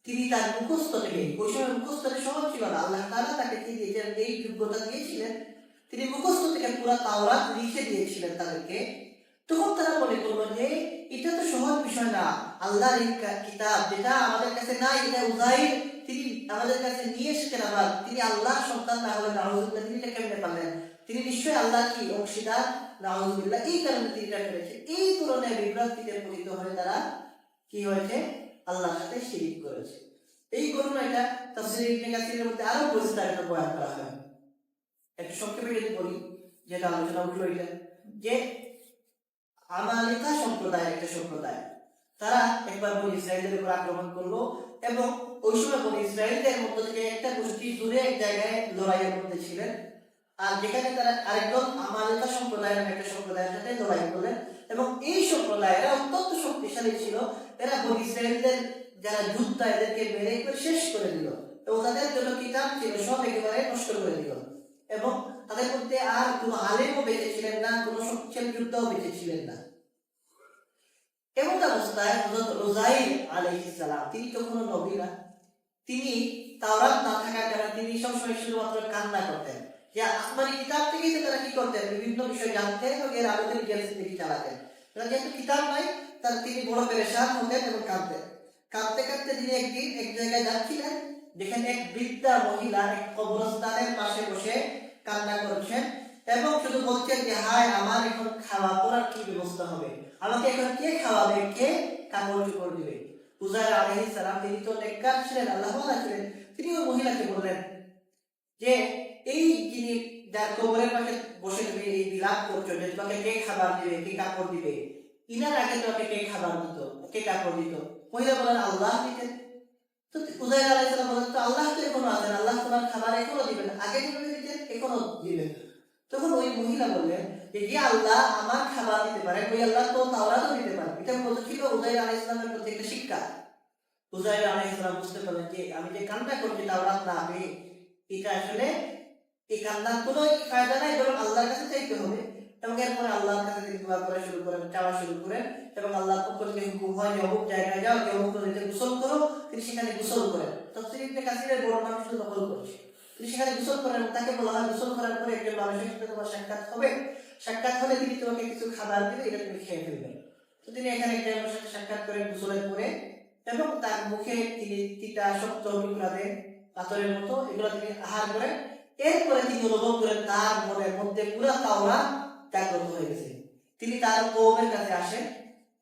তিনি তার মুখস্থ থেকে, ওই সময় মুখস্থটা সহজ ছিল না, আল্লাহ তাআলা তাকে কি দিয়েছিলেন? এই যোগ্যতা দিয়েছিলেন, তিনি মুখস্থ থেকে পুরো তাওরাত লিখে দিয়েছিলেন তাদেরকে। তখন তারা মনে করলো যে এটা তো সহজ বিষয় না, আল্লাহর এই কিতাব যেটা আমাদের কাছে নাই, এটা উযাইর তিনি আমাদের কাছে নিয়ে এসেছেন, আবার তিনি আল্লাহর সন্তান না হলে নাউযুবিল্লাহ তিনি এটা কেমনে পারলেন? তিনি নিশ্চয়ই আল্লাহর কি অংশীদার, নাউযুবিল্লাহ। এই কারণে তিনি এটা করেছে। এই ধরনের বিভ্রান্তিতে পতিত হয়ে তারা কি হয়েছে? আল্লাহর সাথে শিরক করেছে। এই ঘটনাটা তাফসীর ইবনে কাসীরের মধ্যে আরো বিস্তারিত বয়ান করা হয়। একটু সংক্ষেপে যদি বলি, যেটা আলোচনা উঠলো এটা, যে আমালিকা সম্প্রদায় একটা সম্প্রদায়, তারা একবার বনি ইসরাইলের উপর আক্রমণ করলো, এবং ওই সময় বনি ইসরাইলদের মধ্যে থেকে একটা গোষ্ঠী দূরে এক জায়গায় লড়াইয়ের মধ্যে ছিলেন, আর যেখানে তারা আরেকদল আমালিকা সম্প্রদায়ের একটা সম্প্রদায়ের সাথে লড়াই করলেন, এবং এই সম্প্রদায়েরা অত্যন্ত শক্তিশালী শক্তিশালী ছিল, এরা বনী ইসরাঈলদের যারা যোদ্ধা এদেরকে মেরে করে শেষ করে দিল এবং তাদের জন্য কিতাব ছিল সব একেবারে নষ্ট করে দিল এবং তাদের মধ্যে আর কোনো আলেমও বেঁচে ছিলেন না, কোনো শক্তিশালী যোদ্ধাও বেঁচে ছিলেন না। এমন অবস্থায় হযরত উযাইর আলাইহিস সালাম তিনি তখনও নবী না, তিনি তাওরাত না থাকার কারণে তিনি সবসময় শুধুমাত্র কান্না করতেন যে আসমানি কিতাব থেকেই তারা কি করতেন, বিভিন্ন বিষয় জানতেন এবং এর আলোকে নিজের জিন্দগি চালাতেন। যেহেতু কিতাব নাই তার তিনি বড় পেরেশান হতেন এবং কাঁদতেন। কাঁদতে কাঁদতে তিনি একদিন এক জায়গায় যাচ্ছিলেন, দেখেন এক বৃদ্ধা মহিলা এক কবরস্থানের পাশে বসে কান্না করছেন এবং শুধু বলছেন যে হায় আমার এখন খাওয়া পড়ার কি ব্যবস্থা হবে, আমাকে এখন কে খাওয়াবে, কে কাপড় চোপড় দিবে। উযাইর আলাইহিস সালাম তিনি তো নেককার ছিলেন, আল্লাহওয়ালা ছিলেন, তিনি ওই মহিলাকে বললেন যে এই যিনি যার কবরের পাশে বসে তুমি এই বিলাপ করছো যে তোমাকে কে খাবার দিবে, কে কাপড় দিবে, ইনার আগে তোমাকে কে খাবার দিত, কে কাপড় দিত? মহিলা বলেন আল্লাহ দিতেন। তো উযাইর আলাইহিস সালাম বলেন তো আল্লাহ তো এখনো আছেন, আল্লাহ তোমার খাবার এখনো দিবেন, আগে যেভাবে দিতেন এখনো দিবেন। তখন ওই মহিলা বললেন যে আল্লাহ আমার খাবার দিতে পারেন, ওই আল্লাহ তো তাওরাতও দিতে পারেন। এটা বলছিল উযাইর আলাইহিস সালামের প্রতি একটা শিক্ষা। উযাইর আলাইহিস সালাম বুঝতে পারলেন যে আমি যে কান্না করছি তাওরাত না পেয়ে, এটা আসলে এই কান্নার কোনো ফায়দা নাই, বরং আল্লাহর কাছে চাইতে হবে। এবং এরপরে আল্লাহর কাছে তিনি দোয়া করা শুরু করেন, চাওয়া শুরু করেন এবং আল্লাহর পক্ষ থেকে হুকুম হয় যে অমুক জায়গায় যাও, যে অমুক নদীতে গোসল করো, তিনি সেখানে গোসল করেন। তাফসীর ইবনে কাসিরের বড় নাম শুধু নকল করছে, তিনি সেখানে গোসল করেন। তাকে বলা হয় গোসল করার পরে একজন মানুষের সাথে তোমার সাক্ষাৎ হবে, সাক্ষাৎ হলে তিনি তোমাকে কিছু খাবার দিবে, এটা তুমি খেয়ে ফেলবে। তো তিনি এখানে একজন মানুষের সাথে সাক্ষাৎ করেন গোসলের পরে এবং তার মুখে তিনি তিতা শক্ত টুকরা দেন পাথরের মতো, এগুলো তিনি আহার করেন। এরপরে তিনি অনুভব করেন তার মনের মধ্যে পুরো তাওরাত জাগ্রত হয়ে গেছে। তিনি তার কওমের কাছে আসেন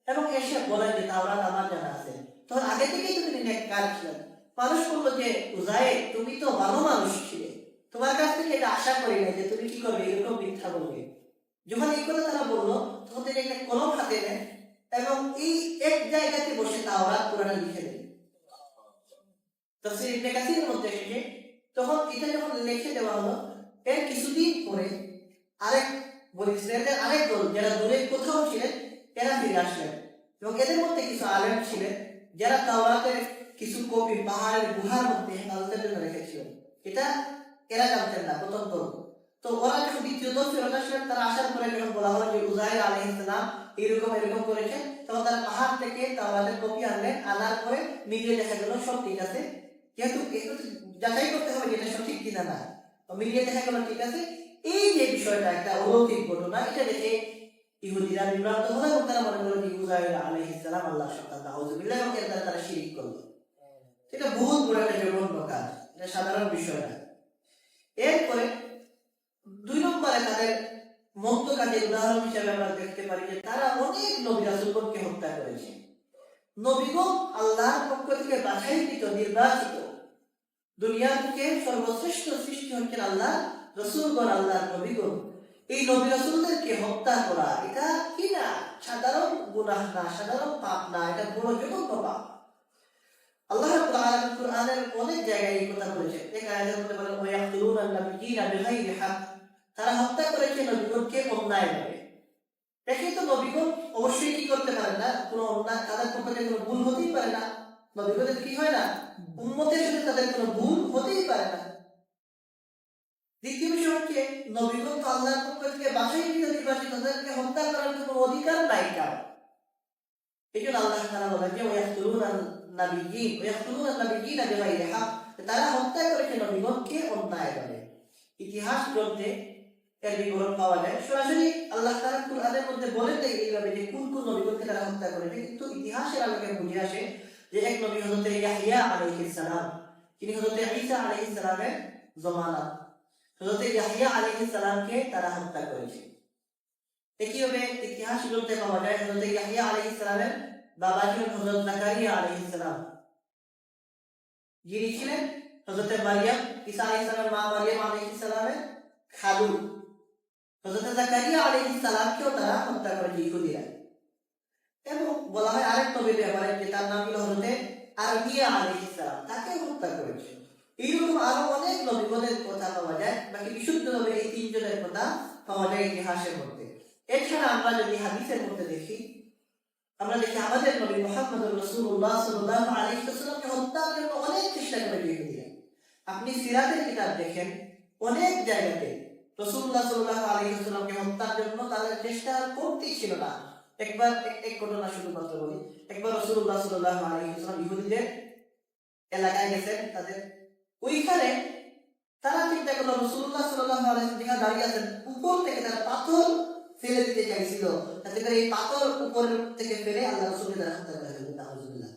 এবং এসে বলেন যে তাওরাত আমার জানা আছে। তখন আগে থেকেই তো তিনি নেককার ছিলেন। মানুষ বলল যে উযাইর তুমি তো ভালো মানুষ ছিলে, তোমার কাছ থেকে এটা আশা করি না যে তুমি কি করবে, এরকম মিথ্যা বলবে। যখন এই কথা তারা বললো তখন তিনি একটা কলম হাতে নেন এবং এই এক জায়গাতে বসে তাওরাত পুরাটা লিখে দেন। তাফসীর ইবনে কাসিরের মধ্যে এসেছে তখন এটা যখন লিখে দেওয়া হলো, এর কিছুদিন পরে আরেক বনী ইসরাঈলের আরেক দল যারা দূরে কোথাও ছিলেন এরা ফিরে আসলেন এবং এদের মধ্যে কিছু আলেম ছিলেন যারা তাওরাতের কিছু কপি পাহাড়ের গুহার মধ্যে হেফাজতের জন্য রেখেছিলেন। এটা এরা জানতেন না প্রথম দল। তো ওরা যখন দ্বিতীয় দল ফেরত আসলেন, তারা আসার পরে যখন বলা হলো যে উযাইর আলাইহিস সালাম এরকম এরকম করেছেন, তখন তারা পাহাড় থেকে তাওরাতের কপি আনলেন। আনার পরে মিলিয়ে দেখা গেল সব ঠিক আছে, যেহেতু যাচাই করতে হবে যেটা সঠিক কিনা না, মিলিয়ে দেখা গেল ঠিক আছে। এই যে বিষয়টা একটা অলৌকিক ঘটনা, এটা দেখে ইহুদিরা বিভ্রান্ত হলো এবং তারা মনে করলো যে উযাইর আলাইহিস সালাম আল্লাহর সন্তান, নাউযুবিল্লাহ, এবং এর দ্বারা তারা শিরক করলো। এটা বহুত বড় একটা জঘন্য কাজ, এটা সাধারণ বিষয় না। এরপরে দুই নম্বরে তাদের মন্দ কাজের উদাহরণ হিসেবে আমরা দেখতে পারি যে তারা অনেক নবী রাসূলগণকে হত্যা করেছে। নবীগণ আল্লাহর পক্ষ থেকে বাছাইকৃত, নির্বাচিত, দুনিয়ার বুকে সর্বশ্রেষ্ঠ সৃষ্টি হচ্ছেন আল্লাহ রাসূলগণ, আল্লাহর নবীগণ। এই নবী রাসূলদেরকে হত্যা করা এটা কি না সাধারণ গুনাহ না, সাধারণ পাপ না, এটা বড় জঘন্য পাপ। আল্লাহ রাব্বুল আলামিন কুরআনের অনেক জায়গায় এই কথা বলেছেন। এক আয়াতের মধ্যে বলেন ওয়ায়াকতুলুনা আন-নাবিয়্যিনা বিগাইরি হক, তারা হত্যা করেছে নবীগণকে অন্যায়ভাবে। দেখেই তো নবীগণ অবশ্যই কি করতে পারেন না, কোনো অন্যায় তাদের পক্ষ থেকে কোনো ভুল হতেই পারে না। নবীগণের কি হয় না, উম্মতের সাথে তাদের কোনো ভুল হতেই পারে না। দ্বিতীয় বিষয় হচ্ছে নবীগণ তো আল্লাহর পক্ষ থেকে বাছাইকৃত, নির্বাচিত, তাদেরকে হত্যা করার কোনো অধিকার নাই কারো। এই জন্য আল্লাহ তাআলা বলেন যে ওয়ায়াকতুলুনা আন-নাবিয়্যিনা বিগাইরি হক, তারা হত্যা করেছে নবীগণকে অন্যায়ভাবে। ইতিহাস গ্রন্থে এর বিবরণ পাওয়া যায়, সরাসরি আল্লাহ তাআলা কুরআনের মধ্যে বলেন যে এইভাবে যে কোন কোন নবীগণকে তারা হত্যা করেছে, কিন্তু ইতিহাসের আলোকে বুঝে আসে যে এক নবী হযরত ইয়াহইয়া আলাইহিস সালাম, তিনি হযরত ঈসা আলাইহিস সালামের জামানাত, হযরত ইয়াহইয়া আলাইহিস সালামকে তারা হত্যা করেছে। একইভাবে ইতিহাস গ্রন্থে পাওয়া যায় হযরত ইয়াহইয়া আলাইহিস সালামের বাবা ছিলেন হযরত জাকারিয়া আলাইহিস সালাম, যিনি ছিলেন হযরত মারইয়াম, ঈসা আলাইহিস সালামের মা মারইয়াম আলাইহিস সালামের খালু। হযরত জাকারিয়া আলাইহিস সালামকেও তারা হত্যা করেছে ইহুদিরা। এবং বলা হয় আরেক নবীর ব্যাপারে যে তার নাম ছিল হযরত আরবিয়া আলাইহিস সালাম, তাকে হত্যা করেছে। এইরকম আরো অনেক নবীগণের কথা পাওয়া যায়, বাকি বিশুদ্ধভাবে এই তিনজনের কথা পাওয়া যায় ইতিহাসের মধ্যে। এছাড়া আমরা যদি হাদিসের মধ্যে দেখি আমরা দেখি আমাদের নবী মুহাম্মদ রাসূলুল্লাহ সাল্লাল্লাহু আলাইহি ওয়াসাল্লামকে হত্যার জন্য অনেক চেষ্টা করে ইহুদিরা। আপনি সিরাতের কিতাব দেখেন, অনেক জায়গাতে রাসূলুল্লাহ সাল্লাল্লাহু আলাইহি ওয়াসাল্লামকে হত্যার জন্য তাদের চেষ্টা করতেই ছিল না। একবার এক ঘটনা শুধুমাত্র বলি। একবার রাসূলুল্লাহ সাল্লাল্লাহু আলাইহি ওয়াসাল্লাম ইহুদিদের এলাকায় গেছেন, তাদের ওইখানে তারা চিন্তা করলো রাসূলুল্লাহ সাল্লাল্লাহু আলাইহি ওয়াসাল্লাম যেখানে দাঁড়িয়ে আছেন উপর থেকে তারা পাথর ফেলে দিতে চাইছিল, যাতে করে এই পাথর উপর থেকে ফেলে আল্লাহ রাসূলকে তারা হত্যা করে ফেলবে। নাউজুবিল্লাহ।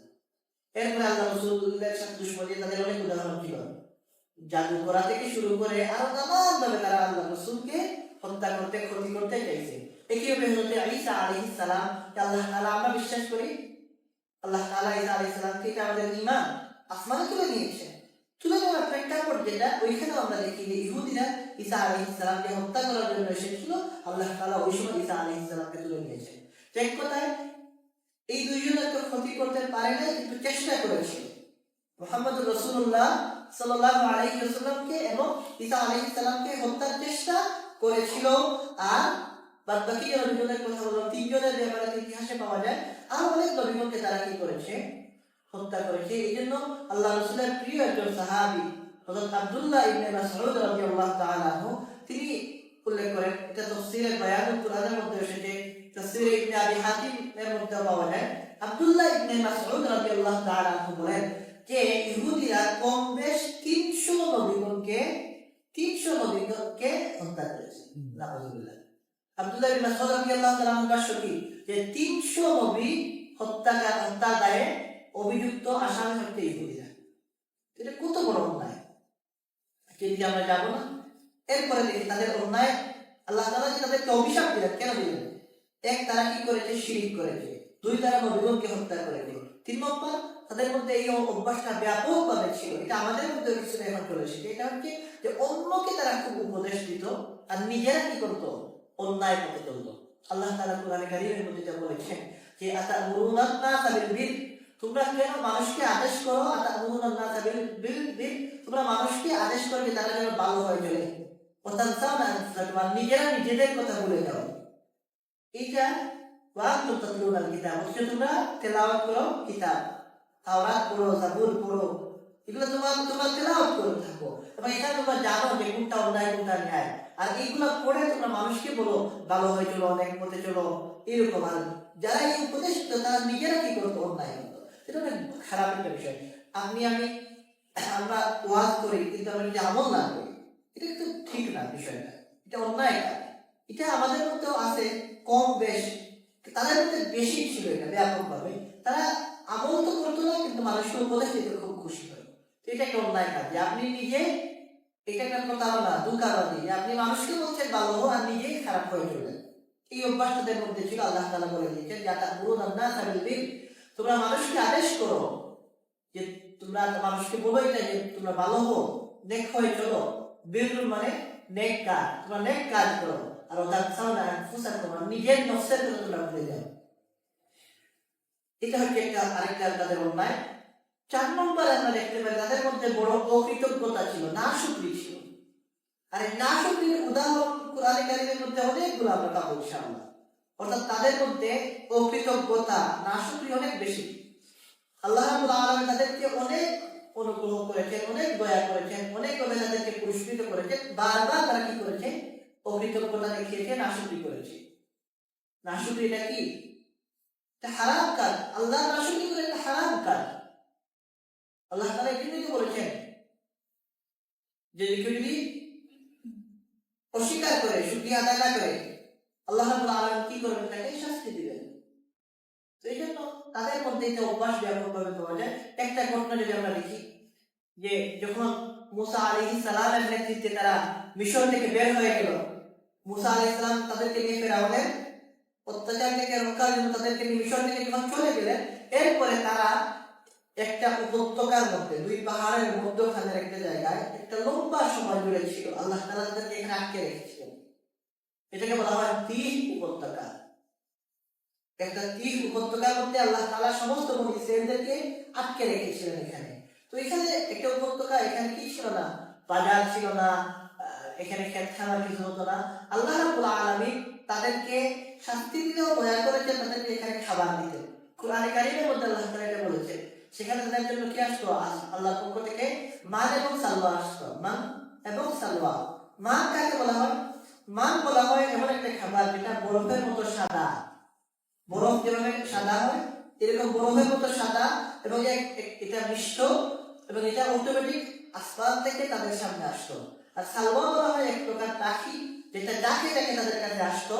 এরপরে আল্লাহ রাসূলের সাথে দুশমনী তাদের অনেক উদাহরণ ছিল, জাদু করা থেকে শুরু করে আরো নানান ভাবে তারা আল্লাহ রাসূলকে হত্যা করতে, ক্ষতি করতে চাইছে। একইভাবে হযরত ঈসা আলাইহিস সালাম, আল্লাহ তাআলা আমরা বিশ্বাস করি আল্লাহ তাআলা ঈসা আলাইহিস সালামকে, এটা আমাদের ঈমান, আসমানে তুলে নিয়েছে। তুলে নেওয়ার প্রেক্ষাপট যেটা, ওইখানেও আমরা দেখি যে ইহুদিরা ঈসা আলাইহিস সালামকে হত্যা করার জন্য এসেছিল, আল্লাহ তাআলা ওই সময় ঈসা আলাইহিস সালামকে তুলে নিয়েছে। এক কথায় এই দুইজনকে ক্ষতি করতে পারে না, কিন্তু চেষ্টা করেছে। মুহাম্মদুর রাসূলুল্লাহ সাল্লাল্লাহু আলাইহি ওয়াসাল্লামকে এবং ঈসা আলাইহিস সালামকে হত্যার চেষ্টা করেছিল। আর বাদ বাকি নবীগণের কথা বললাম, তিনজনের ব্যাপারে ইতিহাসে পাওয়া যায় আর অনেক নবীগণকে তারা কি করেছে, হত্যা করেছে। এই জন্য আল্লাহ রাসূলের প্রিয় একজন সাহাবী হযরত আব্দুল্লাহ ইবনে মাসউদ রাদিয়াল্লাহু তাআলা আনহু, তিনি উল্লেখ করেন, এটা তাফসীরে বায়ানুল কুরআনের মধ্যে এসেছে, তাফসীরে ইবনে আবি হাতিম এর মধ্যে পাওয়া যায়। আব্দুল্লাহ ইবনে মাসউদ রাদিয়াল্লাহু তাআলা আনহু বলেন যে ইহুদিরা কম বেশ 300 নবীগণকে হত্যা করেছে। নাউজুবিল্লাহ। আব্দুল্লাহ ইবনে মাসউদ রাদিয়াল্লাহু তাআলা আনহু ভাষ্য কি, যে 300 নবী হত্যা দায়ে অভিযুক্ত আসামি হচ্ছে ইহুদিরা। এটা কত বড় অন্যায়, কিন্তু আমরা যাব না। এরপরে দেখি তাদের অন্যায়, আল্লাহ তাআলা যে তাদেরকে অভিশাপ দিলেন, কেন দিলেন? এক, তারা কি করেছে, শিরক করেছে। দুই, তারা নবীগণকে হত্যা করেছে। তিন নম্বর, তাদের মধ্যে এই অভ্যাসটা ব্যাপকভাবে ছিল, এটা আমাদের মধ্যে কিছু এখন চলে এসেছে। এটা হচ্ছে যে অন্যকে তারা খুব উপদেশ দিত আর নিজেরা কি করতো, অন্যায় পথে চলতো। আল্লাহ তাআলা কোরআনে কারীমের মধ্যে যা বলেছেন যে আতামুরুনান নাসা বিল বির, তোমরা কেন মানুষকে আদেশ করো, আতামুরুনান নাসা বিল বির, তোমরা মানুষকে আদেশ করো যে তারা যেন ভালো হয়ে চলে, ওয়াতানসাউনা আনফুসাকুম, নিজেরা নিজেদের কথা ভুলে যাও। এটা ওয়ান্তুম তাতলুনাল কিতাব, অথচ তোমরা তেলাওয়াত করো কিতাব, তাওরাত পড়ো, জাবুর পড়ো, এগুলো তোমরা তেলাওয়াত করে থাকো এবং এটা তোমরা জানো যে কোনটা অন্যায় কোনটা ন্যায়। আর এইগুলো পড়ে তোমরা মানুষকে বলো ভালো হয়ে চলো, অনেক পথে চলো, এরকম। আর যারা এই উপদেশ দিত তারা নিজেরা কি করতো, অন্যায় করতো। এটা অনেক খারাপ একটা বিষয়। আমরা ওয়াজ করি কিন্তু আমরা যদি আমল না করি, এটা কিন্তু ঠিক না বিষয়টা, এটা অন্যায় কাজ। এটা আমাদের মধ্যেও আছে কম বেশ, তাদের মধ্যে বেশি ছিল এটা ব্যাপকভাবে। তারা আমল তো করতো না, কিন্তু মানুষকে উপদেশ দিতে খুব খুশি হয়। তো এটা একটা অন্যায় কাজ, যে আপনি নিজে, এটা একটা প্রতারণা, ধোঁকাবাজি, যে আপনি মানুষকে বলছেন ভালো হো আর নিজেই খারাপ হয়ে চলেন। এই অভ্যাস তাদের মধ্যে ছিল। আল্লাহ তাআলা বলে দিয়েছেন যে আতামুরুনান নাসা বিল বির, তোমরা মানুষকে আদেশ করো, যে তোমরা মানুষকে বলো এটা যে তোমরা ভালো হো, নেক হয়ে চলো। বির মানে নেক কাজ, তোমরা নেক কাজ করো। আর ওয়াতানসাউনা আনফুসাকুম, নিজের নফসের কথা তোমরা ভুলে যাও। এটা হচ্ছে আরেকটা তাদের অন্যায়। 4 নম্বরে আমরা দেখতে পাই তাদের মধ্যে বড় অকৃতজ্ঞতা ছিল, নাশুকরি ছিল। আর এই নাশুকরির উদাহরণ কোরআনে কারীমের মধ্যে অনেকগুলো আমরা পাবো ইনশাআল্লাহ। অর্থাৎ তাদের মধ্যে অকৃতজ্ঞতা, নাশুকরি অনেক বেশি। আল্লাহ রাব্বুল আলামিন তাদেরকে অনেক অনুগ্রহ করেছেন, অনেক দয়া করেছেন, অনেকভাবে তাদেরকে পুরস্কৃত করেছেন। বারবার তারা কি করেছে, অকৃতজ্ঞতা দেখিয়েছে, নাশুকরি করেছে। নাশুকরি এটা কি? এটা হারাম কাজ। আল্লাহ নাশুকরি করে এটা হারাম কাজ। আল্লাহ তাআলা এখানেই তো বলেছেন যে কেউ যদি অস্বীকার করে, শুকরিয়া আদায় না করে, আল্লাহ রাব্বুল আলামিন কি করবেন, তাকে শাস্তি দিবেন। তো এই জন্য তাদের মধ্যে একটা অভ্যাস ব্যাপকভাবে পাওয়া যায়। একটা ঘটনা যদি আমরা দেখি, যে যখন মুসা আলাইহিস সালামের নেতৃত্বে তারা মিশর থেকে বের হয়ে গেল, মুসা আলাইহিস সালাম তাদেরকে নিয়ে ফেরাউনের অত্যাচার থেকে রক্ষার জন্য তাদেরকে নিয়ে মিশর থেকে যখন চলে গেলেন, এরপরে তারা একটা উপত্যকার মধ্যে, দুই পাহাড়ের মধ্যখানের একটা জায়গায় একটা লম্বা সময় জুড়ে ছিল। আল্লাহ তাআলা তাদেরকে এখানে আটকে রেখেছিলেন। এটাকে বলা হয় তিহ উপত্যকা। একটা তিহ উপত্যকার মধ্যে আল্লাহ তাআলা সমস্ত বনী ইসরাঈলদেরকে আটকে রেখেছিলেন এখানে। তো এখানে একটা উপত্যকা, এখানে কি ছিল না, বাজার ছিল না, এখানে খেত খাওয়ার কিছু হতো না। আল্লাহ রাব্বুল আলামিন তাদেরকে শাস্তি দিলেও দয়া করেছে, তাদেরকে এখানে খাবার দিতেন। কুরআনে কারীমের মধ্যে আল্লাহ তাআলা এটা বলেছে, সেখানে তাদের জন্য কি আসতো? আল্লাহর পক্ষ থেকে মান এবং সালওয়া আসতো। মান এবং সালওয়া। মান কাকে বলা হয়? মান বলা হয় এমন একটা খাবার যেটা বরফের মতো সাদা। বরফ যেভাবে সাদা হয় এরকম বরফের মতো সাদা, এবং এটা মিষ্ট, এবং এটা অটোমেটিক আসমান থেকে তাদের সামনে আসতো। আর সালওয়া বলা হয় এক প্রকার পাখি, যেটা যাকে যাকে তাদের কাছে আসতো,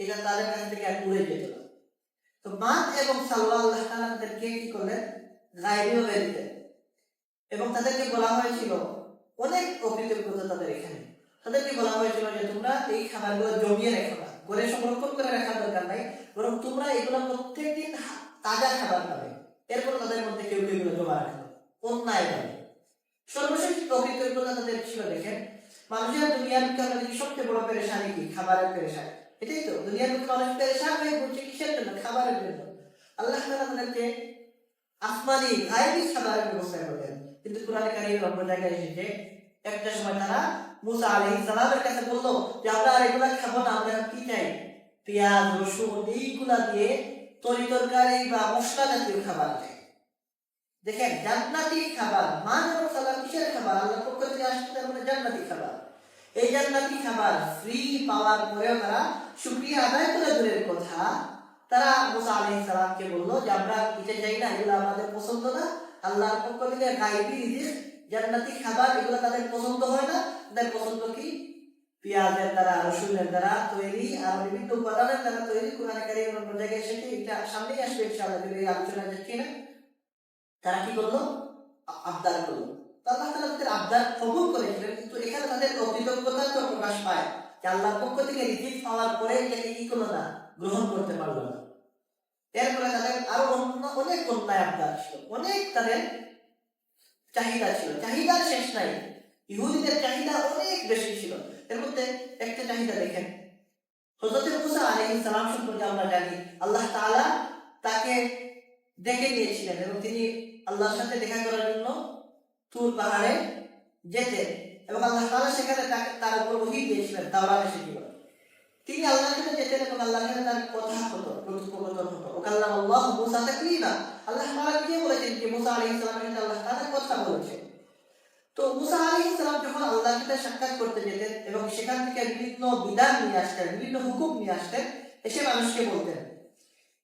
এটা তাদের কাছ থেকে আর উড়ে যেত না। তো মান এবং সালওয়া আল্লাহ তাআলা তাদেরকে কি করলেন? গায়েবীভাবে দিতেন। এবং তাদেরকে বলা হয়েছিল, অনেক অকৃতজ্ঞতা তাদের এখানে, তাদেরকে বলা হয়েছিল যে তোমরা এই খাবারগুলো জমিয়ে রেখো না, ঘরে সংরক্ষণ করে রাখার দরকার নাই, বরং তোমরা এগুলো প্রত্যেকদিন তাজা খাবার পাবে। এরপর তাদের মধ্যে কেউ কেউ এগুলো জমা রাখলো অন্যায় ভাবে। সর্বশেষ অকৃতজ্ঞতা তাদের ছিল, দেখেন মানুষের দুনিয়ার মুখে আমরা দেখি সবচেয়ে বড় পেরেশানি কি? খাবারের পেরেশানি। এটাই তো দুনিয়ার মুখে মানুষ পেরেশান হয়ে ঘুরছে কিসের জন্য? খাবারের জন্য। আল্লাহ তাআলা তাদেরকে আসমানি গায়েবী খাবারের ব্যবস্থা করলেন। কিন্তু কুরআনে কারীমের অন্য জায়গায় এসেছে, একটা সময় তারা মুসা আলাইহিস সালামের কাছে বলল যে আমরা আর এগুলা খাবো না, আমরা কি চাই? পেঁয়াজ, রসুন এইগুলা দিয়ে তরকারি বা মশলা জাতীয় খাবার চাই। দেখেন জান্নাতি খাবার, মান এবং সালাম কিসের খাবার? আল্লাহর পক্ষ থেকে আসছে, তার মানে জান্নাতি খাবার। এই জান্নাতি খাবার ফ্রি পাওয়ার পরেও তারা শুকরিয়া আদায় করে দূরের কথা, তারা মুসা আলাইহিস সালামকে বলল যে আমরা এটা চাই না, এগুলো আমাদের পছন্দ না। আল্লাহর পক্ষ থেকে গায়েবী রিজিক জান্নাতি খাবার, এগুলো তাদের পছন্দ হয় না। তাদের পছন্দ কি? পেঁয়াজের দ্বারা, রসুনের দ্বারা তৈরি আর বিভিন্ন উপাদানের দ্বারা তৈরি। কুরআনে কারীমের অন্য জায়গায় এসেছে, এটা সামনেই আসবে ইনশাআল্লাহ, যদি এই আলোচনা যাচ্ছি না। তারা কি করলো? আবদার করলো। আল্লাহ তাআলা তাদের আবদার কবুল করেছিলেন, কিন্তু এখানে তাদের অকৃতজ্ঞতার তো প্রকাশ পায় যে আল্লাহর পক্ষ থেকে রিজিক পাওয়ার পরে এটাকে কি করলো না? গ্রহণ করতে পারলো না। এরপরে তাদের আরো অনেক অন্যায় আবদার ছিল, অনেক তাদের চাহিদা ছিল, চাহিদার শেষ নাই। ইহুদিদের চাহিদা অনেক বেশি ছিল। এর মধ্যে একটা চাহিদা দেখেন, হযরত মুসা আলাইহিস সালাম সম্পর্কে আমরা জানি আল্লাহ তাআলা তাকে ডেকে নিয়েছিলেন এবং তিনি আল্লাহর সাথে দেখা করার জন্য তুর পাহাড়ে যেতেন, এবং আল্লাহ তাআলা সেখানে তার উপর ওহী দিয়েছিলেন, তাওরাত এসেছিল। তিনি আল্লাহর সাথে যেতেন এবং আল্লাহর সাথে তার কথা হতো, কথোপকথন হতো। ওয়াকাল্লামাল্লাহু মুসা তাকলিমা। আল্লাহ তাআলা নিজে বলেছেন যে মুসা আলাইহিস সালামের সাথে আল্লাহ তাআলা কথা বলেছেন। তো মুসা আলাইহিস সালাম যখন আল্লাহর সাথে সাক্ষাৎ করতে যেতেন এবং সেখান থেকে বিভিন্ন বিধান নিয়ে আসতেন, বিভিন্ন হুকুম নিয়ে আসতেন, এসে মানুষকে বলতেন।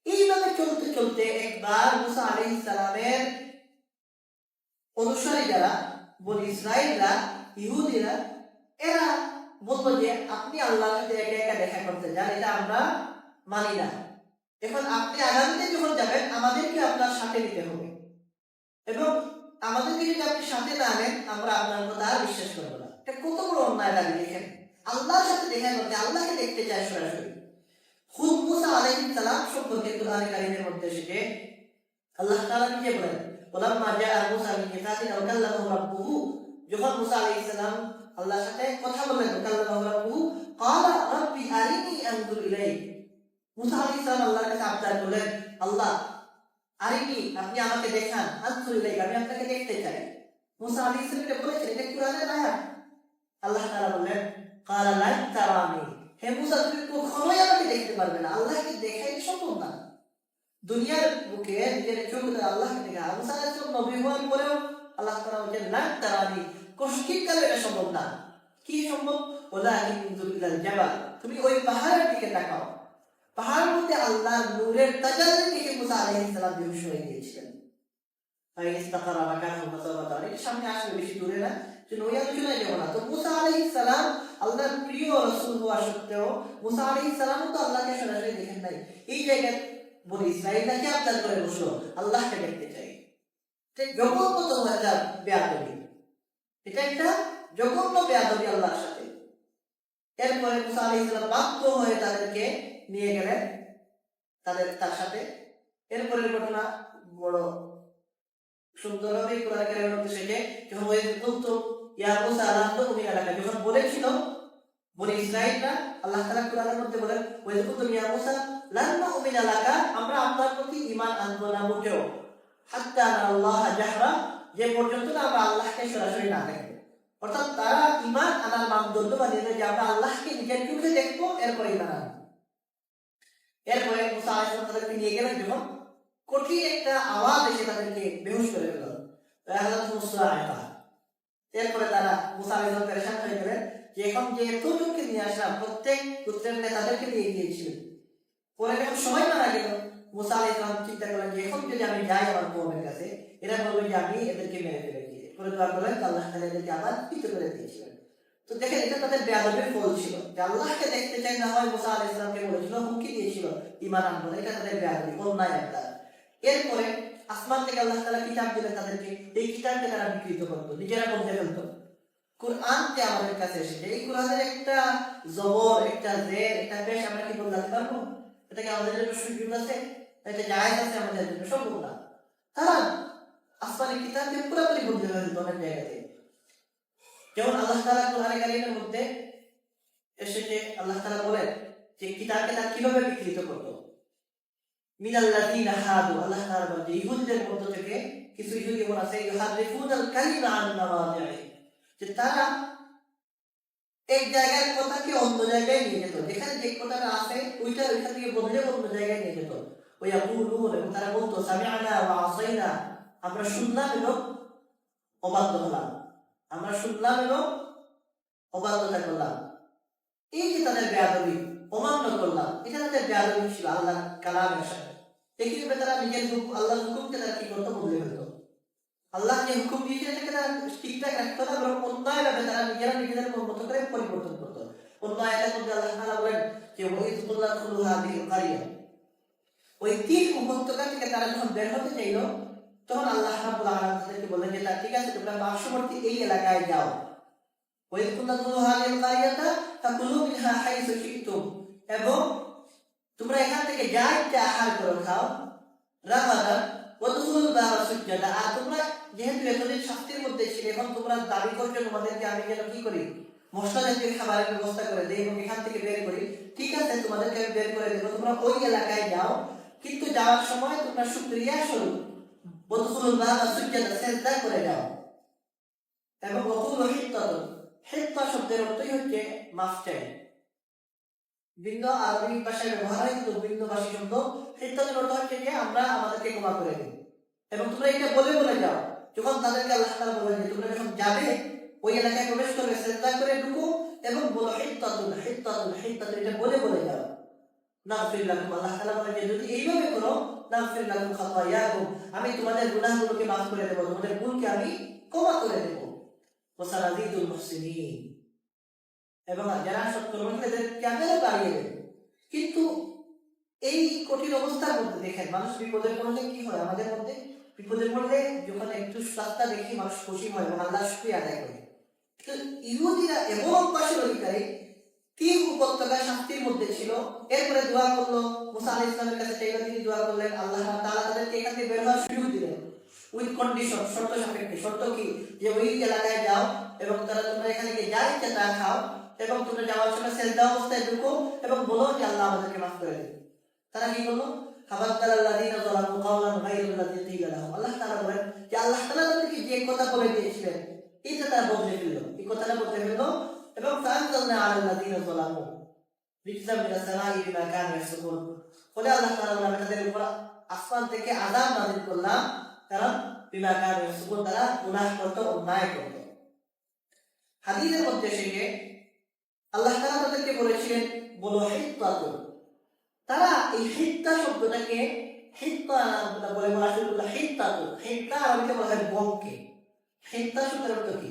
এইভাবে চলতে চলতে একবার মুসা আলাইহিস সালামের অনুসারী যারা বনি ইসরাইলরা, ইহুদিরা, এরা বলল যে আপনি আল্লাহর সাথে একা একা দেখা করতে যান, এটা আমরা মানি না। এখন আপনি আগামীতে যখন যাবেন আমাদেরকে আপনার সাথে নিতে হবে, এবং আমাদেরকে যদি আপনি সাথে না আনেন আমরা আপনার কথা আর বিশ্বাস করবো না। এটা কত বড় অন্যায় দাবি! দেখেন আল্লাহর সাথে দেখা করতে, আল্লাহকে দেখতে চায় সরাসরি। খুদ মুসা আলাইহিস সালাম সম্পর্কে কুরআনে কারীমের মধ্যে এসেছে, আল্লাহ তাআলা নিজে বলেন, ওয়ালাম্মা জাআ মুসা মিকাতিনা ওয়া কাল্লামাহু রাব্বুহু। যখন মুসা আলাইহিস সালাম আল্লাহর সাথে কথা বললেন, কাল্লামাহু রাব্বুহু ক্বালা রাব্বি আরিনি আনজুর ইলাইক। মুসা আলাইহিস সালাম আল্লাহর কাছে আবদার করলেন, আল্লাহ আরিনি, আপনি আমাকে দেখান, আনজুর ইলাইক, আমি আপনাকে দেখতে চাই। মুসা আলাইহিস সালাম এটা বলেছেন, এটা কুরআনের আয়াত। আল্লাহ তাআলা বললেন, ক্বালা লান তারানি, হে মুসা তুমি কখনোই আমাকে দেখতে পারবে না। আল্লাহকে দেখাই সম্ভব না। দুনিয়ার বুকে নিজের চোখ দ্বারা আল্লাহকে দেখা, মুসা আলাইহিস সালাম নবী হওয়ার পরেও আল্লাহ তাআলা বলেন লান তারানি, কখনো এটা সম্ভব না। কি সম্ভব? ওয়ালাকিন ইনজুর ইলাল জাবাল, তুমি ওই পাহাড়ের দিকে তাকাও। পাহাড়ের মধ্যে আল্লাহর নূরের তাজাল্লি দেখে মুসা আলাইহিস সালাম বেহুশ হয়ে গিয়েছিলেন। ফাইস্তাকারা মাকানহু ফাসাওয়াতা, এর সামনে আসলে বেশি দূরে না, যে ওই আলোচনায় যাব না। তো মুসা আলাইহিস সালাম আল্লাহর প্রিয় রাসূল হওয়া সত্ত্বেও মুসা আলাইহিস সালাম তো আল্লাহকে সরাসরি দেখেন নাই। এই জায়গায় বনি ইসরাঈলকে আবদার করে বসলো, আল্লাহকে দেখতে চাই। এটা জঘন্যতম একটা বেয়াদবি, এটা একটা জঘন্য বেয়াদবি আল্লাহর সাথে। এরপরে মুসা আলাইহিস সালাম বাধ্য হয়ে তাদেরকে নিয়ে গেলেন তার সাথে। এরপরের ঘটনা বড় সুন্দরভাবে কোরআন কারীমের মধ্যে এসেছে, যখন ওই কুনতুম ইয়া মুসা লা তুমিন আলাকা, যখন বলেছিল বনি ইসরাঈলরা, আল্লাহ তাআলা কোরআনের মধ্যে বলেন, ওয়া কুনতুম ইয়া মুসা লা নুমিন আলাকা, আমরা আপনার প্রতি ঈমান আনবো না মোটেও, হাত্তা নারাল্লাহ জাহরা, যে পর্যন্ত না আমরা আল্লাহকে সরাসরি না দেখব। অর্থাৎ তারা ঈমান আনার মানদণ্ড বানিয়ে যে আমরা আল্লাহকে নিজের চোখে দেখবো, এরপরে ঈমান আনবো। এরপরে মুসা আলাইহিস সালাম তাদেরকে নিয়ে গেলেন, যখন কঠিন একটা আওয়াজ এসে তাদেরকে বেহুশ করে দিল, এরপরে তারা মুসা আলাইহিস সালাম পেরেশান হয়ে গেলেন যে এখন যে এতজনকে নিয়ে আসলাম, প্রত্যেক গোত্রের নেতাদেরকে নিয়ে গিয়েছিলেন। পরে যখন সময় মারা গেল, মুসা আলাইহিস সালাম চিন্তা করলেন যে এখন যদি আমি যাই আমার কওমের কাছে, এরা বলবে যে আমি এদেরকে মেরে ফেলেছি। পরে দোয়া করলেন আল্লাহ তাআলা এদেরকে আবার পিছু করে দিয়েছিলেন। তো দেখেন, এটা তাদের বেয়াদবির ফল ছিল যে আল্লাহকে দেখতে চাই না হয় মুসা আলাইহিস সালামকে বলেছিল, হুমকি দিয়েছিল ঈমান আনবো না, এটা তাদের বেয়াদবি, অন্যায় একটা। এরপরে আসমান থেকে আল্লাহ তাআলা কিতাব দিলেন তাদেরকে, এই কিতাবকে তারা বিকৃত করত, নিজেরা বলতে ফেলতো। কোরআন যে আমাদের কাছে এসেছে, এই কোরআনের একটা জবর, একটা জের, একটা পেশ আমরা কি বলতে পারবো? এটা কি আমাদের জন্য সুযোগ আছে? এটা জায়েজ আছে আমাদের জন্য? সম্ভব না। তারা আসমানি কিতাবকে পুরোপুরি বলতে ফেলতো অনেক জায়গাতে। যেমন আল্লাহ তাআলা কোরআনে কারীমের মধ্যে এসেছে, আল্লাহ তাআলা বলেন যে কিতাবকে তারা কিভাবে বিকৃত করত। মিনাল্লাযীনা হাদু, আল্লাহ তাআলা বলেন যে ইহুদিদের মধ্য থেকে কিছু ইহুদি এমন আছে, ইউহাররিফুনাল কালিমা আন মাওয়াদিহি, যে তারা এক জায়গার কথাকে অন্য জায়গায় নিয়ে যেত, যেখানে যে কথাটা আছে ওইটা ওইখান থেকে বদলে অন্য জায়গায় নিয়ে যেত। ওই ইয়াকুলুন, এবং তারা বলতো সামি'না ওয়া আসাইনা, আমরা শুনলাম এবং অবাধ্য হলাম, আমরা শুনলাম এবং অবাধ্যতা করলাম। এই যে তাদের বেয়াদবি, অমান্য করলাম, এটা তাদের বেয়াদবি ছিল আল্লাহর কালামের সাথে। একইভাবে তারা নিজের আল্লাহর হুকুমকে তারা কি করতো? বদলে ফেলতো। আল্লাহ যে হুকুম দিয়েছে এটাকে তারা ঠিকঠাক রাখতো না, বরং অন্যায়ভাবে তারা নিজেরা নিজেদের মতো করে পরিবর্তন করতো। অন্য আয়াতের মধ্যে আল্লাহ তাআলা বলেন যে ওয়াইদুল্লাহ কুল্লু হাদিহিল কারিয়া, ওই তিন উপত্যকা থেকে তারা যখন বের হতে চাইল, তখন আল্লাহ রাব্বুল আলামিন তাদেরকে বললেন যে ঠিক আছে, তোমরা পার্শ্ববর্তী এই এলাকায় যাও। ওয়াইদুল্লাহ কুল্লু হাদিহিল কারিয়াতা ফাকুলু মিনহা হাইসু শি'তুম, এবং তোমরা এখান থেকে যা ইচ্ছা আহার করো, খাও। রাগাদান ওয়াদখুলুল বাবা সুজ্জাদা, আর তোমরা যেহেতু এতদিন শাস্তির মধ্যে ছিলে, এখন তোমরা দাবি করছো তোমাদেরকে আমি যেন কি করি, মশলা জাতীয় খাবারের ব্যবস্থা করে দেই এবং এখান থেকে বের করি। ঠিক আছে, তোমাদেরকে আমি বের করে দেবো, তোমরা ওই এলাকায় যাও, কিন্তু যাওয়ার সময় তোমরা শুকরিয়া স্বরূপ ওয়াদখুলুল বাবা সুজ্জাদা, সিজদা করে যাও। এবং ওয়াকুলু হিত্তাতুন, হিত্তা শব্দের অর্থই হচ্ছে মাফ চাই। ভিন্ন আরবি ভাষায় ব্যবহার হয়, কিন্তু ভিন্ন ভাষী শব্দ হিত্তাতুন অর্থ হচ্ছে যে আমরা আমাদেরকে ক্ষমা করে দিই। এবং তোমরা এটা বলে বলে যাও, যখন তাদেরকে আল্লাহ তাআলা বলেন যে তোমরা যখন যাবে ওই এলাকায় প্রবেশ করবে, সিজদা করে ঢুকো এবং বলো হিত্তাতুন হিত্তাতুন হিত্তাতুন, এটা বলে বলে যাও। নাগফির লাকুম, আল্লাহ তাআলা বলেন যে যদি এইভাবে করো, নাগফির লাকুম খাতায়াকুম, আমি তোমাদের গুনাহগুলোকে মাফ করে দেব, তোমাদের ভুলকে আমি ক্ষমা করে দেব। ওয়া সানাযীদুল মুহসিনিন, এবং যারা সৎকর্মী তাদেরকে আমি আরো বাড়িয়ে দেব। কিন্তু এই কঠিন অবস্থার মধ্যে দেখেন, মানুষ বিপদে পড়লে কি হয়? আমাদের মধ্যে বিপদে পড়লে যখন একটু রাস্তা দেখি মানুষ খুশি হয় এবং আল্লাহ শুকরিয়া আদায় করে। কিন্তু ইহুদিরা এমন অভ্যাসের অধিকারী, তিন উপত্যকা শান্তির মধ্যে ছিল, এরপরে দোয়া করলো, মুসা আলাইহিস সালামের কাছে চাইলো, তিনি দোয়া করলেন, আল্লাহ তাআলা তাদেরকে এখান থেকে বের হওয়ার সুযোগ দিলেন উইথ কন্ডিশন, শর্ত সাপেক্ষে। শর্ত কি? যে ওই এলাকায় যাও এবং তারা তোমরা এখানে গিয়ে যা ইচ্ছা তা খাও, এবং তোমরা যাওয়ার সময় সিজদা অবস্থায় ঢুকো এবং বলো যে আল্লাহ আমাদেরকে মাফ করে দিন। তারা কি বললো? ফাবাদদালাল্লাযীনা যালামু কাওলান গায়রাল্লাযী কিলা লাহুম, আল্লাহ তাআলা বলেন যে আল্লাহ তাআলা তাদেরকে যে কথা বলে দিয়েছিলেন এটা তারা বদলে ফেললো, এই কথাটা বদলে ফেললো। এবং ফাআনজালনা আলাল্লাযীনা যালামু রিজজাম মিনাস সামাই বিমা কানু ইয়াফসুকুন, ফলে আল্লাহ তাআলা বলেন তাদের উপর আসমান থেকে আযাব নাযিল করলাম, কারণ বিমা কানু ইয়াফসুকুন, তারা গুনাহ করত, অন্যায় করত। হাদিসের মধ্যে এসেছে আল্লাহ তাআলা তাদেরকে বলেছিলেন বলো হিত্তাতুন। তারা এই হিত্তা শব্দটাকে হিত্তা বলে বলা শুরু করলো, হিত্তাতুন। হিত্তা আরবিতে বলা হয় গমকে। হিত্তা শব্দের অর্থ কি?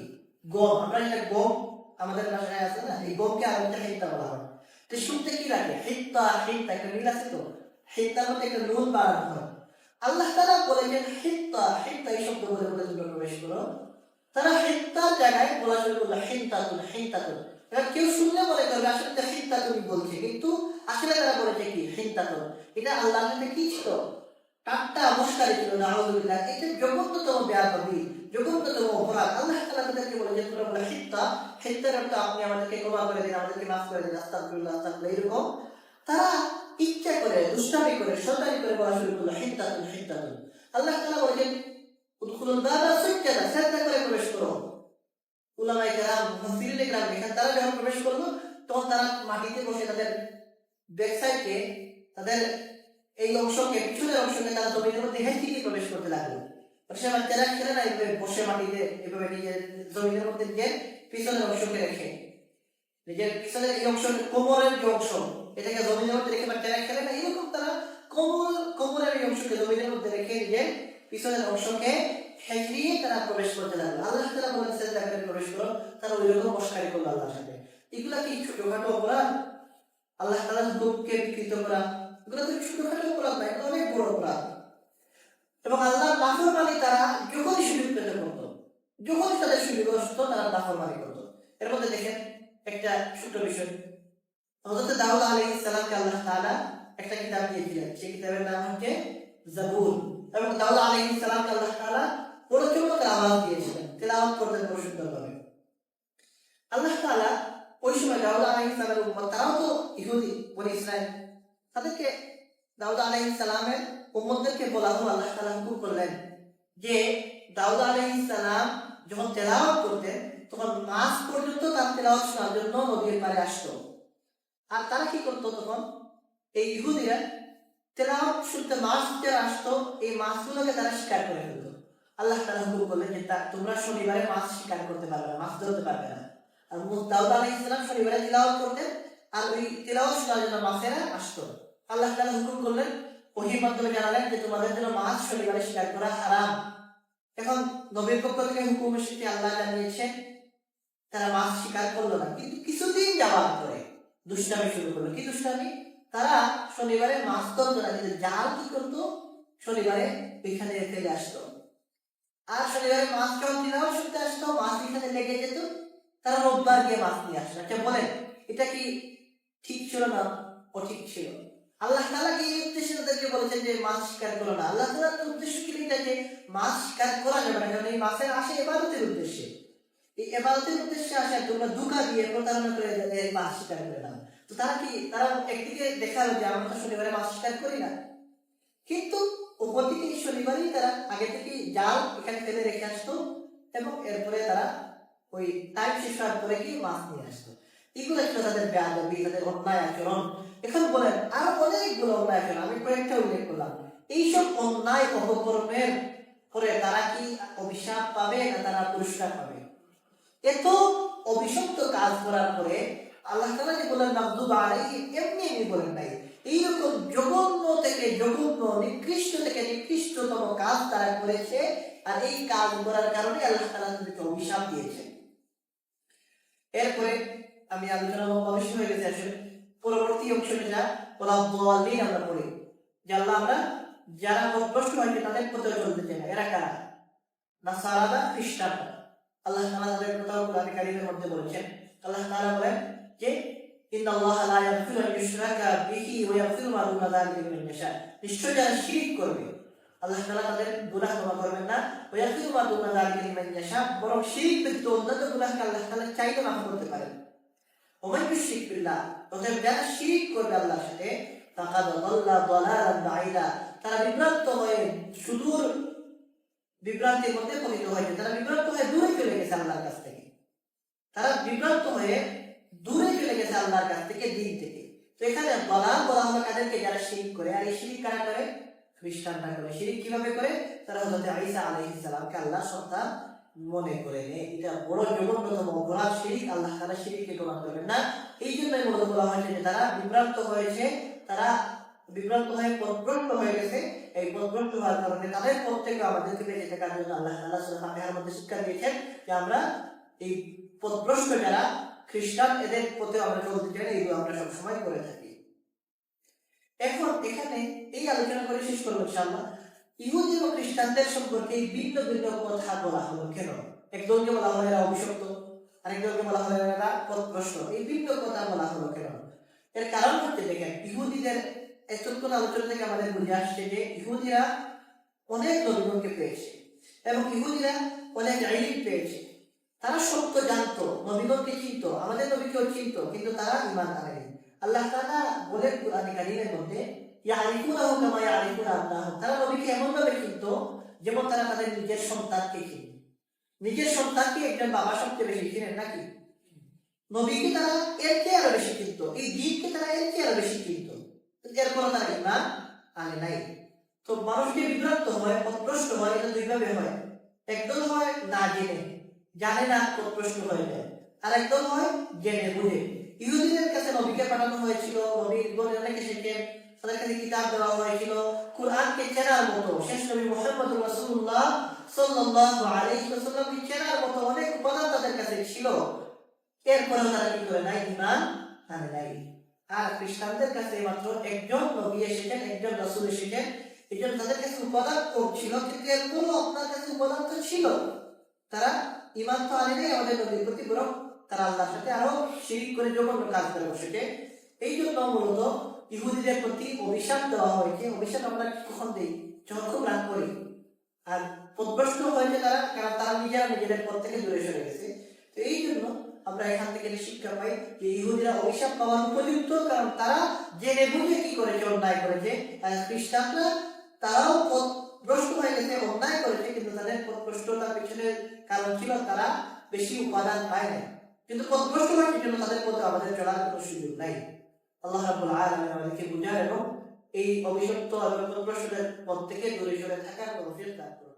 গম। আমরা যেটা গম আমাদের ভাষায় আছে না, এই গমকে আরবিতে হিত্তা বলা হয়। তো শুনতে কি লাগে? হিত্তা হিত্তা, একটা মিল আছে তো, হিত্তার মধ্যে একটা নুন বাড়ানো হয়। আল্লাহ তাআলা বলেছেন হিত্তা হিত্তা, এই শব্দ বলে বলে তোমরা প্রবেশ করো। তারা হিত্তার জায়গায় বলা শুরু করলো হিন্তাতুন হিন্তাতুন। এবার কেউ শুনলে মনে করবে আসলে তো হিন্তাতুনই বলছে, কিন্তু আসলে তারা বলেছে কি হিন্তাতুন। এটা আল্লাহর কাছে কি ছিল? ঠাট্টা মশকারি ছিল, নাউযুবিল্লাহ। এটা জঘন্যতম বেয়াদবি, জঘন্যতম অপরাধ। আল্লাহ তাআলা তাদেরকে বলেছেন তোমরা বলে হিত্তা, হিত্তার অর্থ আপনি আমাদেরকে ক্ষমা করে দিন, আমাদেরকে মাফ করে দিন, আস্তাগফিরুল্লাহ আস্তাগফিরুল্লাহ, এরকম। তারা ইচ্ছা করে, দুষ্টামি করে, শয়তানি করে বলা শুরু করলো হিন্তাতুন হিন্তাতুন। আল্লাহ তাআলা বলেছেন উদখুলুল বাবা সুজ্জাদা, সিজদা করে প্রবেশ করো। উলামায়ে কেরাম মুফাসসিরিনে কেরাম দেখেন তারা যখন প্রবেশ করলো তখন তারা মাটিতে বসে তাদের ব্যাক সাইডে তাদের এই অংশকে পিছনের অংশকে তারা জমিনের মধ্যে হেঁটে গিয়ে প্রবেশ করতে লাগলো। সে বাচ্চারা খেলে না এইভাবে বসে মাটিতে এভাবে নিজের জমিনের মধ্যে নিজের পিছনের অংশকে রেখে নিজের পিছনের এই অংশ কোমরের যে অংশ এটাকে জমিনের মধ্যে রেখে বাচ্চারা খেলে না, এরকম তারা কোমরের এই অংশকে জমিনের মধ্যে রেখে নিজের পিছনের অংশকে হেঁচড়িয়ে তারা প্রবেশ করতে লাগলো। আল্লাহ তাআলা বলেছেন তাকে প্রবেশ করো, তারা ওই রকম মশকারি করলো আল্লাহর সাথে। এগুলা কি ছোটখাটো অপরাধ? আল্লাহ তাআলার হুকুমকে বিকৃত করা এগুলো তো ছোটখাটো অপরাধ না, এগুলো অনেক বড় অপরাধ। এবং আল্লাহর নাফরমানি তারা যখনই সুযোগ পেতে করতো, যখনই তাদের সুযোগ আসতো তারা নাফরমানি করতো। এর মধ্যে দেখেন একটা ছোট বিষয়, হযরত দাউদ আলাইহিস সালামকে আল্লাহ তাআলা একটা কিতাব দিয়েছিলেন, সেই কিতাবের নাম হচ্ছে জাবুর। এবং দাউদ আলাইহিস সালামকে আল্লাহ তাআলা বড় চমৎকার আওয়াজ দিয়েছিলেন, তেলাওয়াত করতেন বড় সুন্দরভাবে। আল্লাহ তাআলা ওই সময় দাউদ আলাইহিস সালামের উম্মত তারাও তো ইহুদি, বনি ইসরাইল, তাদেরকে দাউদ আলাইহিস সালামের উম্মতদেরকে বলা হলো, আল্লাহ তাআলা হুকুম করলেন যে দাউদ আলাইহিস সালাম যখন তেলাওয়াত করতেন তখন মাস পর্যন্ত তার তেলাওয়াত শোনার জন্য নদীর পাড়ে আসতো। আর তারা কি করতো তখন, এই ইহুদিরা তেলাওয়াত শুনতে মাছ যারা আসতো এই মাছগুলোকে তারা শিকার করে ফেলতো। আল্লাহ তাআলা হুকুম করলেন যে তোমরা শনিবারে মাছ শিকার করতে পারবে না, মাছ ধরতে পারবে না। আর দাউদ আলাইহিস সালাম শনিবারে তিলাওয়াত করতেন, আর ওই তিলাওয়াত শোনার জন্য মাছেরা আসতো। আল্লাহ তাআলা হুকুম করলেন, ওহীর মাধ্যমে জানালেন যে তোমাদের জন্য মাছ শনিবারে শিকার করা হারাম। এখন নবীর পক্ষ থেকে হুকুম এসেছে, আল্লাহ জানিয়েছেন, তারা মাছ শিকার করলো না। কিন্তু কিছুদিন যাওয়ার পরে দুষ্টামি শুরু করলো। কি দুষ্টামি? তারা শনিবারে মাছ ধরতো না, কিন্তু জাল কি করতো, শনিবারে ওইখানে ফেলে আসতো। আর শনিবারে মাছ যখন তিলাওয়াত শুনতে আসতো মাছ এখানে লেগে যেত, তারা রোববার গিয়ে মাছ নিয়ে আসতো। আচ্ছা বলেন, এটা কি ঠিক ছিল না অঠিক ছিল? আল্লাহ তাআলা কি এই উদ্দেশ্যে তাদেরকে বলেছেন যে মাছ শিকার করো না? আল্লাহ তাআলার উদ্দেশ্য কি এটা যে মাছ শিকার করা যাবে না, কারণ এই মাছের আসে ইবাদতের উদ্দেশ্যে। এই ইবাদতের উদ্দেশ্যে আসে, তোমরা ধোঁকা দিয়ে প্রতারণা করে এই মাছ শিকার করে নাও। তো তারা একদিকে দেখালো যে আমরা তো শনিবারে মাছ শিকার করি না, কিন্তু অপরদিকে শনিবারই তারা আগে থেকে জাল এখানে ফেলে রেখে আসতো এবং এরপরে তারা ওই টাইম শেষ হওয়ার পরে কি মাছ নিয়ে আসতো। এগুলো ছিল তাদের বেয়াদবি, তাদের অন্যায় আচরণ। এখন বলেন আরো অনেকগুলো অন্যায় আচরণ, আমি কয়েকটা উল্লেখ করলাম। এইসব অন্যায় অপকর্মের পরে তারা কি অভিশাপ পাবে না তারা পুরস্কার পাবে? এত অভিশপ্ত কাজ করার পরে আল্লাহ তাআলা যে বলেন মাগদুব আলাইহিম, এমনি বলেন নাই। এইরকম জঘন্য থেকে জঘন্য, নিকৃষ্ট থেকে নিকৃষ্টতম কাজ তারা করেছে, আর এই কাজ করার কারণে আল্লাহ তাআলা তাদেরকে অভিশাপ দিয়েছেন। এরপরে আমি আলোচনা অবশ্যই হয়ে গেছে, আসলে পরবর্তী অংশ যেটা ওলা দাল্লিন আমরা পড়ি যে আল্লাহ আমরা যারা পথভ্রষ্ট হয়েছে তাদের পথে চলতে চাই না, এরা কারা? নাসারা, খ্রিস্টানরা। আল্লাহ তাআলা তাদের কথা কোরআনে কারীমের মধ্যে বলেছেন। আল্লাহ তাআলা বলেন যে ইন্নাল্লাহা লা ইয়াগফিরু আন ইউশরাকা বিহি ওয়া ইয়াগফিরু মা দুনা যালিকা লিমান ইয়াশা। নিশ্চয় যারা শিরক করবে আল্লাহ তাআলা তাদের গুনাহ ক্ষমা করবেন না, ওয়া ইয়াগফিরু মা দুনা যালিকা লিমান ইয়াশা, বরং শিরক ব্যতীত অন্যান্য গুনাহকে আল্লাহ তাআলা চাইলে মাফ করতে পারেন। ওয়া মান ইউশরিক বিল্লাহ, অতএব যারা শিরক করবে আল্লাহর সাথে, ফাকাদ দাল্লা দালালান বাঈদা, তারা বিভ্রান্ত হয়ে সুদূর বিভ্রান্তির মধ্যে পতিত হয়েছে। তারা বিভ্রান্ত হয়ে দূরে চলে গেছে আল্লাহর কাছ থেকে, তারা বিভ্রান্ত হয়ে দূরে চলে গেছে আল্লাহর কাছ থেকে, দিন থেকে। তো এখানে দালাল বলা হলো কাদেরকে? যারা শিরক করে। আর এই শিরক কারা করে? খ্রিস্টানরা করে। শিরক কিভাবে করে? তারা হযরত ঈসা আলাইহিস সালামকে আল্লাহর সন্তান মনে করে নেয়। এটা বড় জঘন্যতম অপরাধ শিরক। আল্লাহ তাআলা শিরককে গ্রহণ করবেন না। এই জন্যই মূলত বলা হয়েছে যে তারা বিভ্রান্ত হয়েছে, তারা বিভ্রান্ত হয়ে পথভ্রষ্ট হয়ে গেছে। এই পথভ্রষ্ট হওয়ার কারণে তাদের পথ থেকে আমাদেরকে বেঁচে থাকার জন্য আল্লাহ তাআলা সূরা ফাতিহার মধ্যে শিক্ষা দিয়েছেন যে আমরা এই পথভ্রষ্ট যারা খ্রিস্টান এদের পথে আমরা চলতে চাই, এইগুলো আমরা সবসময় করে থাকি। এখন এখানে এই আলোচনা করে শেষ করবো ইনশাআল্লাহ। ইহুদি ও খ্রিস্টানদের সম্পর্কে এই ভিন্ন ভিন্ন কথা বলা হলো কেন? একজনকে বলা হলো এরা অভিশপ্ত, আরেকজনকে বলা হলো এরা পথভ্রষ্ট। এই ভিন্ন কথা বলা হলো কেন? এর কারণ হচ্ছে দেখেন, ইহুদিদের এতক্ষণ আলোচনা থেকে আমাদের বুঝে আসছে যে ইহুদিরা অনেক নবীগণকে পেয়েছে এবং ইহুদিরা অনেক ইলম পেয়েছে। তারা সত্য জানতো, নবীগণকে চিনতো, আমাদের নবীকেও চিনতো, কিন্তু তারা ঈমান আনেনি। আল্লাহ তাআলা বলেন কুরআনে কারীমের মধ্যে, ইয়ারিফুনাহু কামা ইয়ারিফুনা আবনাহুম, তারা নবীকে এমন ভাবে চিনতো যেমন তারা তাদের নিজের সন্তানকে চিনে। নিজের সন্তানকে একজন বাবা সবচেয়ে বেশি চিনেন নাকি? নবীকে তারা এর চেয়ে আরো বেশি চিনত, এই দিনকে তারা এর চেয়ে আরো বেশি চিনত, এরপর তারা ইমান আনে নাই। তো মানুষ যে বিভ্রান্ত হয়, পথভ্রষ্ট হয়, এটা দুইভাবে হয়। একদল হয় না জেনে, জানে না পথভ্রষ্ট হয়ে যায়। আর একদল হয় জেনে বুঝে। ইহুদিদের কাছে নবীকে পাঠানো হয়েছিল, নবীর বলে অনেক এসেছেন, তাদের কাছে কিতাব দেওয়া হয়েছিল কোরআনকে চেনার মতো। শেষ নবী মুহাম্মদ রাসূলুল্লাহ সাল্লাল্লাহু আলাইহি ওয়াসাল্লামকে চেনার মতো অনেক উপাদান তাদের কাছে ছিল, এরপরেও তারা কি করে নাই? ইমান আনে নাই। আর খ্রিস্টানদের কাছে মাত্র একজন নবী এসেছেন, একজন রাসূল এসেছেন, এই জন্য তাদের কাছে উপাদান কম ছিল, কিন্তু এরপরও আপনার কাছে উপাদান তো ছিল। তারা ইমান তো আনে নাই আমাদের নবীর প্রতি, বরং তারা আল্লাহর সাথে আরো শিরিক করে জঘন্য কাজ করে বসেছে। এই জন্য মূলত ইহুদিদের প্রতি অভিশাপ দেওয়া হয়েছে। অভিশাপ আমরা কখন দিই? যখন খুব রাগ করি। আর পথভ্রষ্ট হয়েছে তারা, কারণ তারা নিজেরা নিজেদের পথ থেকে দূরে সরে গেছে। তো এই জন্য আমরা এখান থেকে শিক্ষা পাই যে ইহুদিরা অভিশাপ পাওয়ার উপযুক্ত, কারণ তারা জেনে বুঝে কি করেছে, অন্যায় করেছে। আর খ্রিস্টানরা তারাও পথভ্রষ্ট হয়ে গেছে, অন্যায় করেছে, কিন্তু তাদের পথভ্রষ্টতার পিছনে কারণ ছিল তারা বেশি উপাদান পায় না। কিন্তু পথভ্রষ্ট হওয়ার জন্য তাদের পথে আমাদের চলার কোনো সুযোগ নাই। আল্লাহ রাব্বুল আলামিন আমাদেরকে বুঝান এবং এই অভিশপ্ত এবং পথভ্রষ্টদের পথ থেকে দূরে সরে থাকার তৌফিক দান করুন।